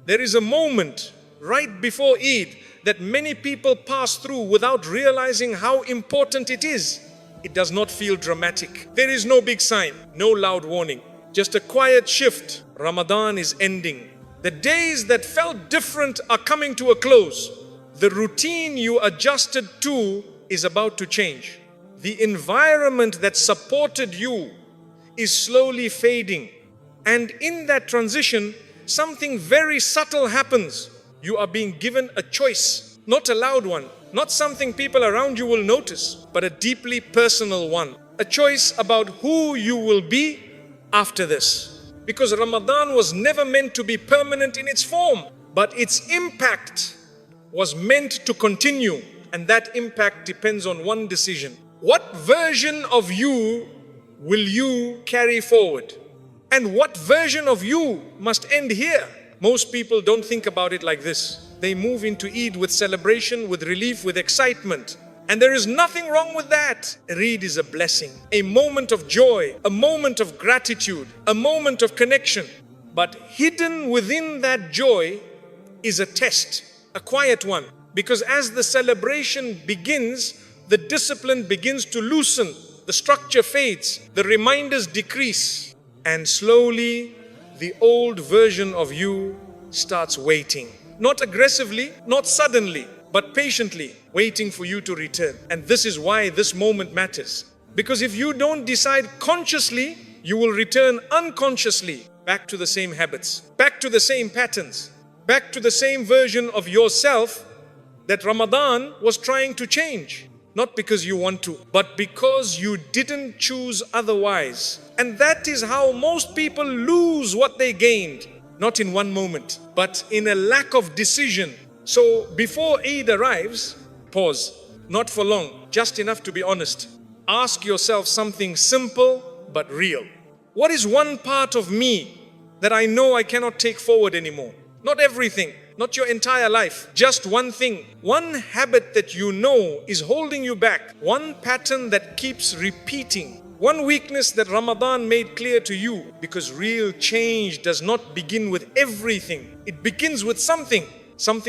Speaker 1: There is a moment right before Eid that many people pass through without realizing how important it is. It does not feel dramatic. There is no big sign, no loud warning, just a quiet shift. Ramadan is ending. The days that felt different are coming to a close. The routine you adjusted to is about to change. The environment that supported you is slowly fading. And in that transition, something very subtle happens. You are being given a choice, not a loud one, not something people around you will notice, but a deeply personal one. A choice about who you will be after this. Because Ramadan was never meant to be permanent in its form, but its impact was meant to continue. And that impact depends on one decision. What version of you will you carry forward? And what version of you must end here? Most people don't think about it like this. They move into Eid with celebration, with relief, with excitement. And there is nothing wrong with that. Eid is a blessing, a moment of joy, a moment of gratitude, a moment of connection. But hidden within that joy is a test, a quiet one. Because as the celebration begins, the discipline begins to loosen, the structure fades, the reminders decrease, and slowly the old version of you starts waiting. Not aggressively, not suddenly, but patiently waiting for you to return. And this is why this moment matters. Because if you don't decide consciously, you will return unconsciously back to the same habits, back to the same patterns, back to the same version of yourself that Ramadan was trying to change. Not because you want to, but because you didn't choose otherwise. And that is how most people lose what they gained. Not in one moment, but in a lack of decision. So before Eid arrives, pause. Not for long, just enough to be honest. Ask yourself something simple but real. What is one part of me that I know I cannot take forward anymore? Not everything, not your entire life. Just one thing, one habit that you know is holding you back. One pattern that keeps repeating. One weakness that Ramadan made clear to you, because real change does not begin with everything. It begins with something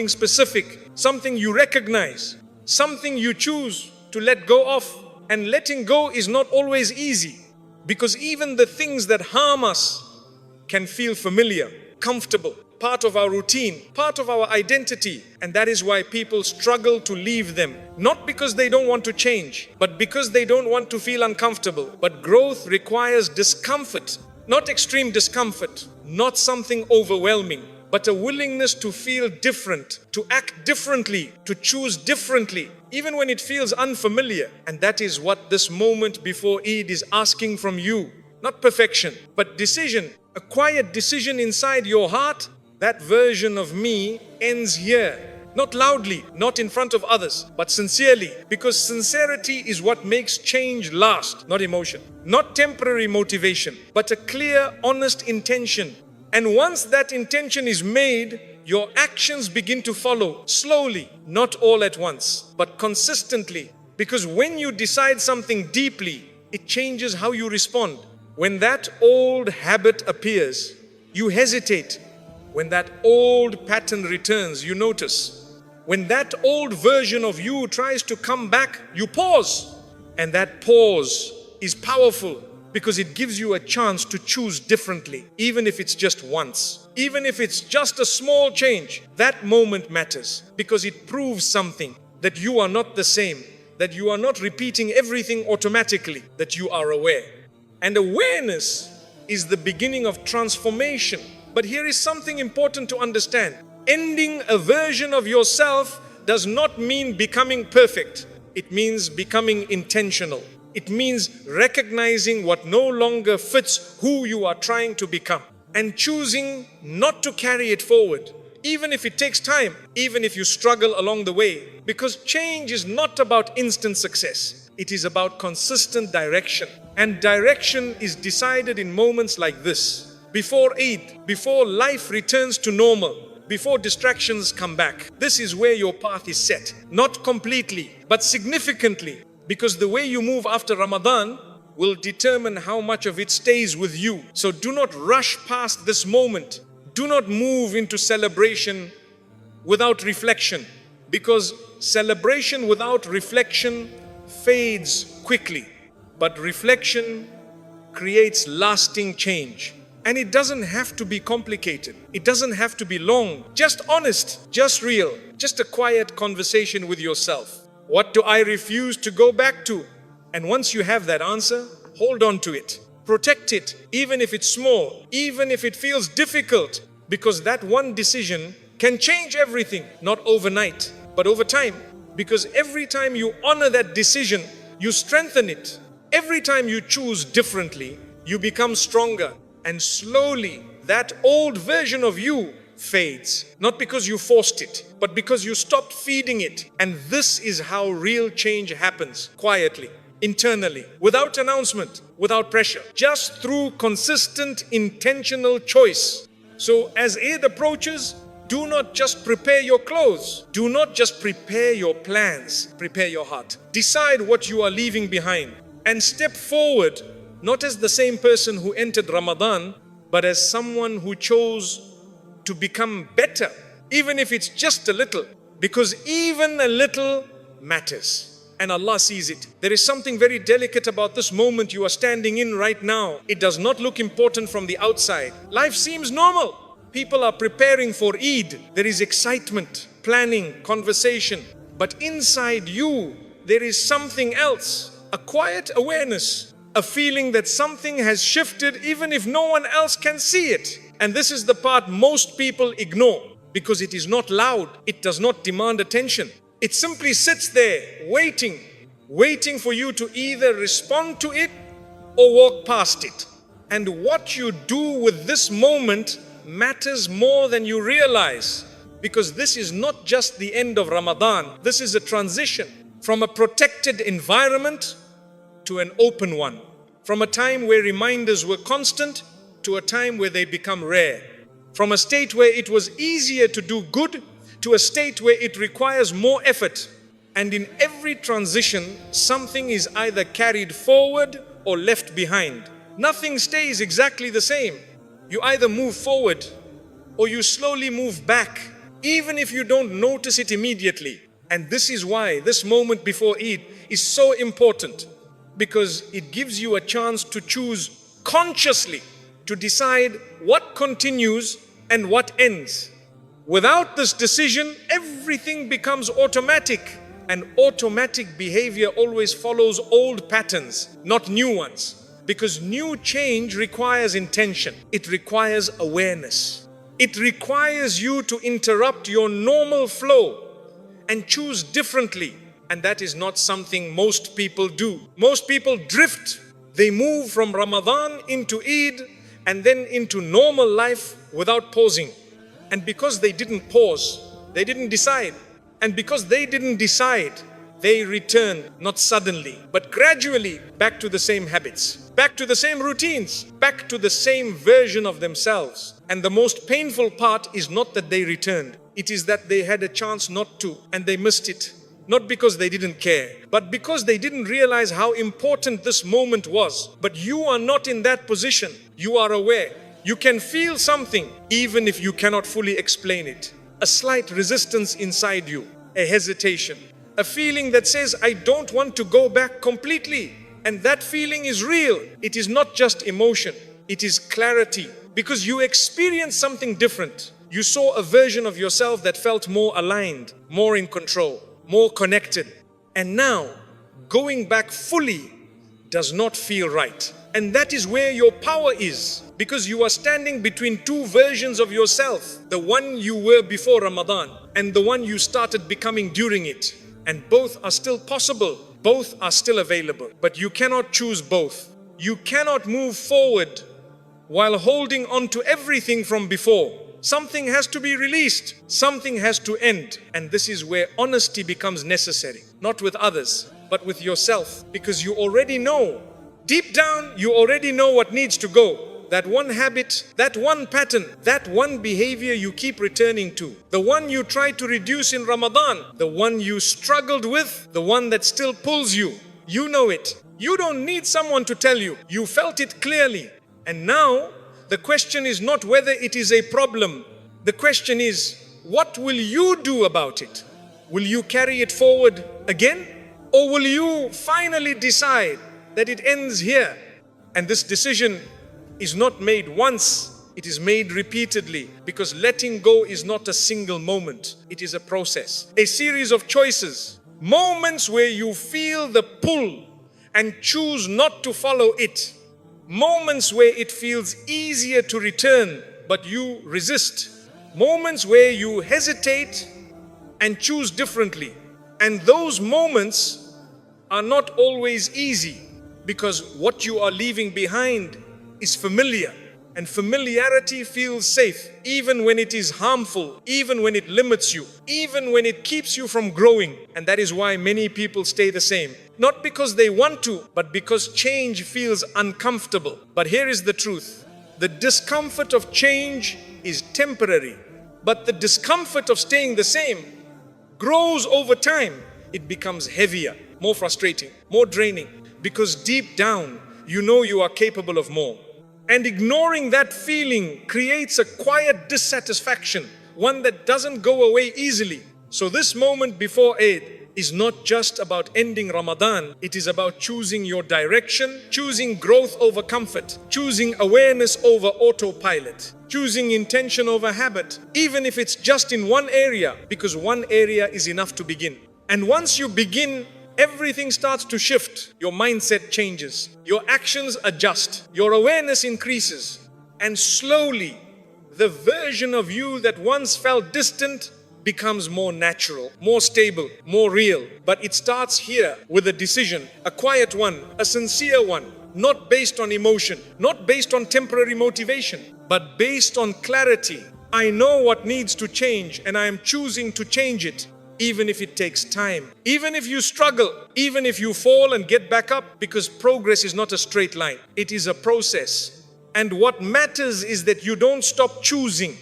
Speaker 1: specific, something you recognize, something you choose to let go of. And letting go is not always easy, because even the things that harm us can feel familiar, comfortable, part of our routine, part of our identity. And that is why people struggle to leave them. Not because they don't want to change, but because they don't want to feel uncomfortable. But growth requires discomfort, not extreme discomfort, not something overwhelming, but a willingness to feel different, to act differently, to choose differently, even when it feels unfamiliar. And that is what this moment before Eid is asking from you. Not perfection, but decision, a quiet decision inside your heart. That version of me ends here. Not loudly, not in front of others, but sincerely. Because sincerity is what makes change last, not emotion. Not temporary motivation, but a clear, honest intention. And once that intention is made, your actions begin to follow, slowly, not all at once, but consistently. Because when you decide something deeply, it changes how you respond. When that old habit appears, you hesitate. When that old pattern returns, you notice. When that old version of you tries to come back, you pause. And that pause is powerful because it gives you a chance to choose differently, even if it's just once. Even if it's just a small change, that moment matters because it proves something, that you are not the same, that you are not repeating everything automatically, that you are aware. And awareness is the beginning of transformation. But here is something important to understand. Ending a version of yourself does not mean becoming perfect. It means becoming intentional. It means recognizing what no longer fits who you are trying to become and choosing not to carry it forward, even if it takes time, even if you struggle along the way. Because change is not about instant success. It is about consistent direction. And direction is decided in moments like this. Before Eid, before life returns to normal, before distractions come back. This is where your path is set. Not completely, but significantly. Because the way you move after Ramadan will determine how much of it stays with you. So do not rush past this moment. Do not move into celebration without reflection. Because celebration without reflection fades quickly. But reflection creates lasting change. And it doesn't have to be complicated. It doesn't have to be long. Just honest, just real, just a quiet conversation with yourself. What do I refuse to go back to? And once you have that answer, hold on to it. Protect it, even if it's small, even if it feels difficult, because that one decision can change everything, not overnight, but over time. Because every time you honor that decision, you strengthen it. Every time you choose differently, you become stronger. And slowly, that old version of you fades. Not because you forced it, but because you stopped feeding it. And this is how real change happens, quietly, internally, without announcement, without pressure. Just through consistent, intentional choice. So as Eid approaches, do not just prepare your clothes. Do not just prepare your plans. Prepare your heart. Decide what you are leaving behind and step forward, not as the same person who entered Ramadan, but as someone who chose to become better, even if it's just a little, because even a little matters. And Allah sees it. There is something very delicate about this moment you are standing in right now. It does not look important from the outside. Life seems normal. People are preparing for Eid. There is excitement, planning, conversation. But inside you, there is something else. A quiet awareness. A feeling that something has shifted even if no one else can see it. And this is the part most people ignore because it is not loud. It does not demand attention. It simply sits there waiting for you to either respond to it or walk past it. And what you do with this moment matters more than you realize, because this is not just the end of Ramadan. This is a transition from a protected environment to an open one, from a time where reminders were constant to a time where they become rare, from a state where it was easier to do good to a state where it requires more effort. And in every transition, something is either carried forward or left behind. Nothing stays exactly the same. You either move forward or you slowly move back, even if you don't notice it immediately. And this is why this moment before Eid is so important, because it gives you a chance to choose consciously, to decide what continues and what ends. Without this decision, everything becomes automatic, and automatic behavior always follows old patterns, not new ones. Because new change requires intention. It requires awareness. It requires you to interrupt your normal flow and choose differently. And that is not something most people do. Most people drift. They move from Ramadan into Eid and then into normal life without pausing. And because they didn't pause, they didn't decide. And because they didn't decide, they returned, not suddenly, but gradually back to the same habits, back to the same routines, back to the same version of themselves. And the most painful part is not that they returned. It is that they had a chance not to, and they missed it. Not because they didn't care, but because they didn't realize how important this moment was. But you are not in that position. You are aware. You can feel something, even if you cannot fully explain it. A slight resistance inside you, a hesitation, a feeling that says, I don't want to go back completely. And that feeling is real. It is not just emotion. It is clarity, because you experienced something different. You saw a version of yourself that felt more aligned, more in control, more connected. And now, going back fully does not feel right. And that is where your power is, because you are standing between two versions of yourself, the one you were before Ramadan and the one you started becoming during it. And both are still possible, both are still available, but you cannot choose both. You cannot move forward while holding on to everything from before. Something has to be released, something has to end. And this is where honesty becomes necessary, not with others, but with yourself, because you already know. Deep down, you already know what needs to go. That one habit, that one pattern, that one behavior you keep returning to. The one you tried to reduce in Ramadan, the one you struggled with, the one that still pulls you. You know it. You don't need someone to tell you. You felt it clearly. And now, the question is not whether it is a problem. The question is, what will you do about it? Will you carry it forward again? Or will you finally decide that it ends here? And this decision is not made once, it is made repeatedly, because letting go is not a single moment. It is a process, a series of choices, moments where you feel the pull and choose not to follow it, moments where it feels easier to return but you resist, moments where you hesitate and choose differently. And those moments are not always easy, because what you are leaving behind is familiar, and familiarity feels safe, even when it is harmful, even when it limits you, even when it keeps you from growing. And that is why many people stay the same, not because they want to, but because change feels uncomfortable. But here is the truth: the discomfort of change is temporary, but the discomfort of staying the same grows over time. It becomes heavier, more frustrating, more draining, because deep down, you know you are capable of more. And ignoring that feeling creates a quiet dissatisfaction, one that doesn't go away easily. So this moment before Eid is not just about ending Ramadan, it is about choosing your direction, choosing growth over comfort, choosing awareness over autopilot, choosing intention over habit, even if it's just in one area, because one area is enough to begin. And once you begin, everything starts to shift. Your mindset changes, your actions adjust, your awareness increases, and slowly, the version of you that once felt distant becomes more natural, more stable, more real. But it starts here with a decision, a quiet one, a sincere one, not based on emotion, not based on temporary motivation, but based on clarity. I know what needs to change, and I am choosing to change it, even if it takes time, even if you struggle, even if you fall and get back up, because progress is not a straight line. It is a process. And what matters is that you don't stop choosing.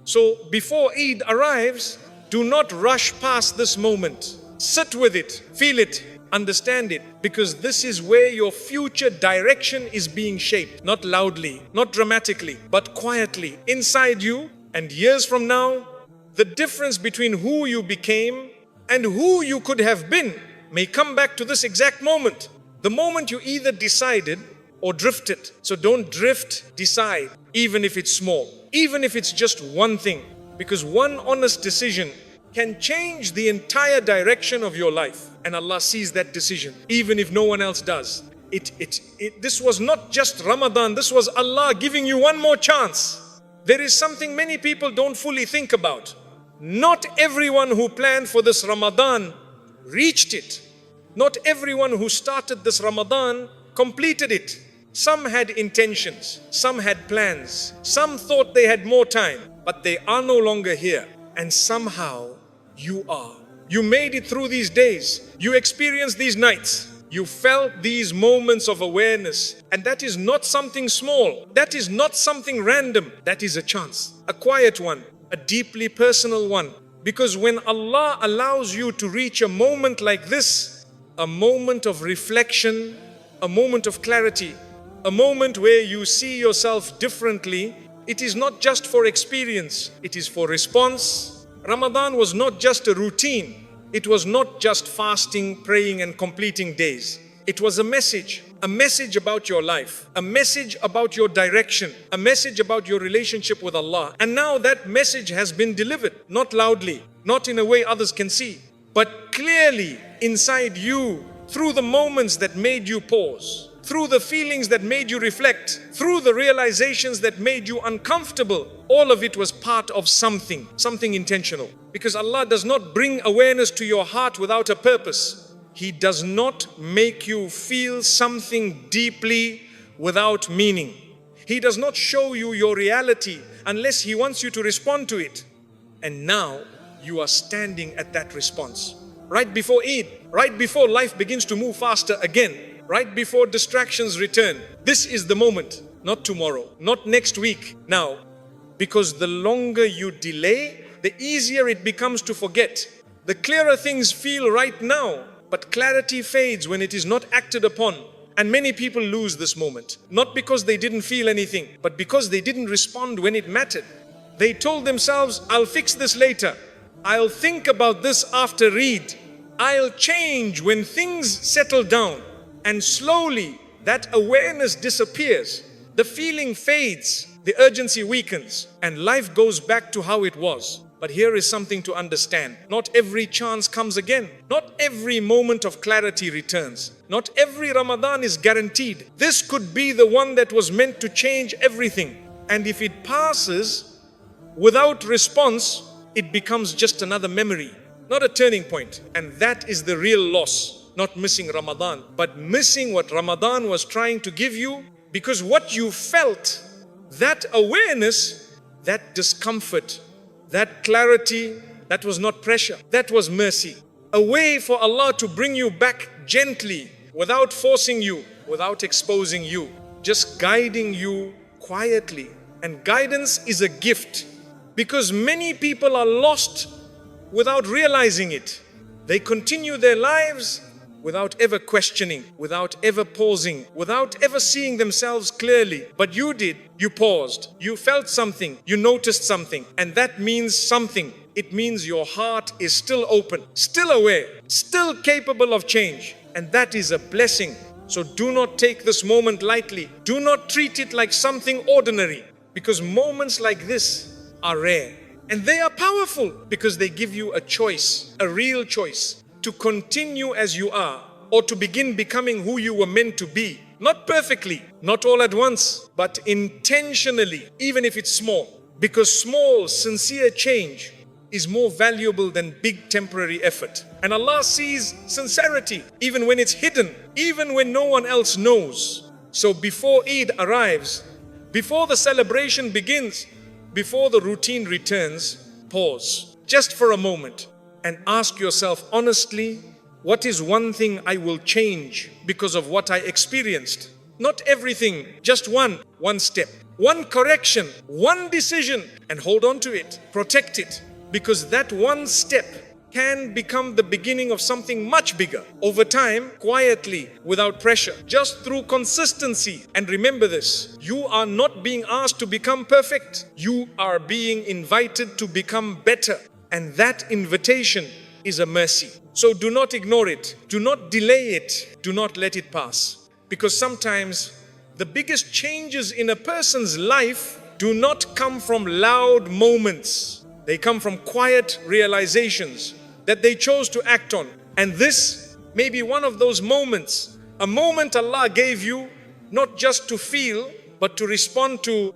Speaker 1: So before Eid arrives, do not rush past this moment. Sit with it, feel it, understand it, because this is where your future direction is being shaped. Not loudly, not dramatically, but quietly inside you. And years from now, the difference between who you became and who you could have been may come back to this exact moment. The moment you either decided or drifted. So don't drift, decide, even if it's small, even if it's just one thing. Because one honest decision can change the entire direction of your life. And Allah sees that decision, even if no one else does. This was not just Ramadan, this was Allah giving you one more chance. There is something many people don't fully think about. Not everyone who planned for this Ramadan reached it. Not everyone who started this Ramadan completed it. Some had intentions, some had plans, some thought they had more time, but they are no longer here. And somehow you are. You made it through these days. You experienced these nights. You felt these moments of awareness. And that is not something small. That is not something random. That is a chance, a quiet one, a deeply personal one. Because when Allah allows you to reach a moment like this, a moment of reflection, a moment of clarity, a moment where you see yourself differently, it is not just for experience, it is for response. Ramadan was not just a routine. It was not just fasting, praying and completing days. It was a message about your life, a message about your direction, a message about your relationship with Allah. And now that message has been delivered, not loudly, not in a way others can see, but clearly inside you, through the moments that made you pause, through the feelings that made you reflect, through the realizations that made you uncomfortable. All of it was part of something intentional. Because Allah does not bring awareness to your heart without a purpose. He does not make you feel something deeply without meaning. He does not show you your reality unless He wants you to respond to it. And now you are standing at that response. Right before Eid, right before life begins to move faster again, right before distractions return. This is the moment, not tomorrow, not next week, now. Because the longer you delay, the easier it becomes to forget. The clearer things feel right now, but clarity fades when it is not acted upon. And many people lose this moment, not because they didn't feel anything, but because they didn't respond when it mattered. They told themselves, I'll fix this later. I'll think about this after Eid. I'll change when things settle down. And slowly, that awareness disappears. The feeling fades, the urgency weakens, and life goes back to how it was. But here is something to understand. Not every chance comes again. Not every moment of clarity returns. Not every Ramadan is guaranteed. This could be the one that was meant to change everything. And if it passes without response, it becomes just another memory, not a turning point. And that is the real loss. Not missing Ramadan, but missing what Ramadan was trying to give you. Because what you felt, that awareness, that discomfort, that clarity, that was not pressure, that was mercy. A way for Allah to bring you back gently, without forcing you, without exposing you, just guiding you quietly And guidance is a gift, because many people are lost without realizing it. They continue their lives without ever questioning, without ever pausing, without ever seeing themselves clearly. But you did. You paused. You felt something. You noticed something. And that means something. It means your heart is still open, still aware, still capable of change. And that is a blessing. So do not take this moment lightly. Do not treat it like something ordinary, because moments like this are rare. And they are powerful because they give you a choice, a real choice, to continue as you are or to begin becoming who you were meant to be. Not perfectly, not all at once, but intentionally, even if it's small. Because small, sincere change is more valuable than big temporary effort. And Allah sees sincerity even when it's hidden, even when no one else knows. So before Eid arrives, before the celebration begins, before the routine returns, pause just for a moment and ask yourself honestly, what is one thing I will change because of what I experienced? Not everything, just one step, one correction, one decision, and hold on to it, protect it, because that one step can become the beginning of something much bigger. Over time, quietly, without pressure, just through consistency. And remember this, you are not being asked to become perfect. You are being invited to become better. And that invitation is a mercy. So do not ignore it. Do not delay it. Do not let it pass. Because sometimes the biggest changes in a person's life do not come from loud moments. They come from quiet realizations that they chose to act on. And this may be one of those moments, a moment Allah gave you not just to feel, but to respond to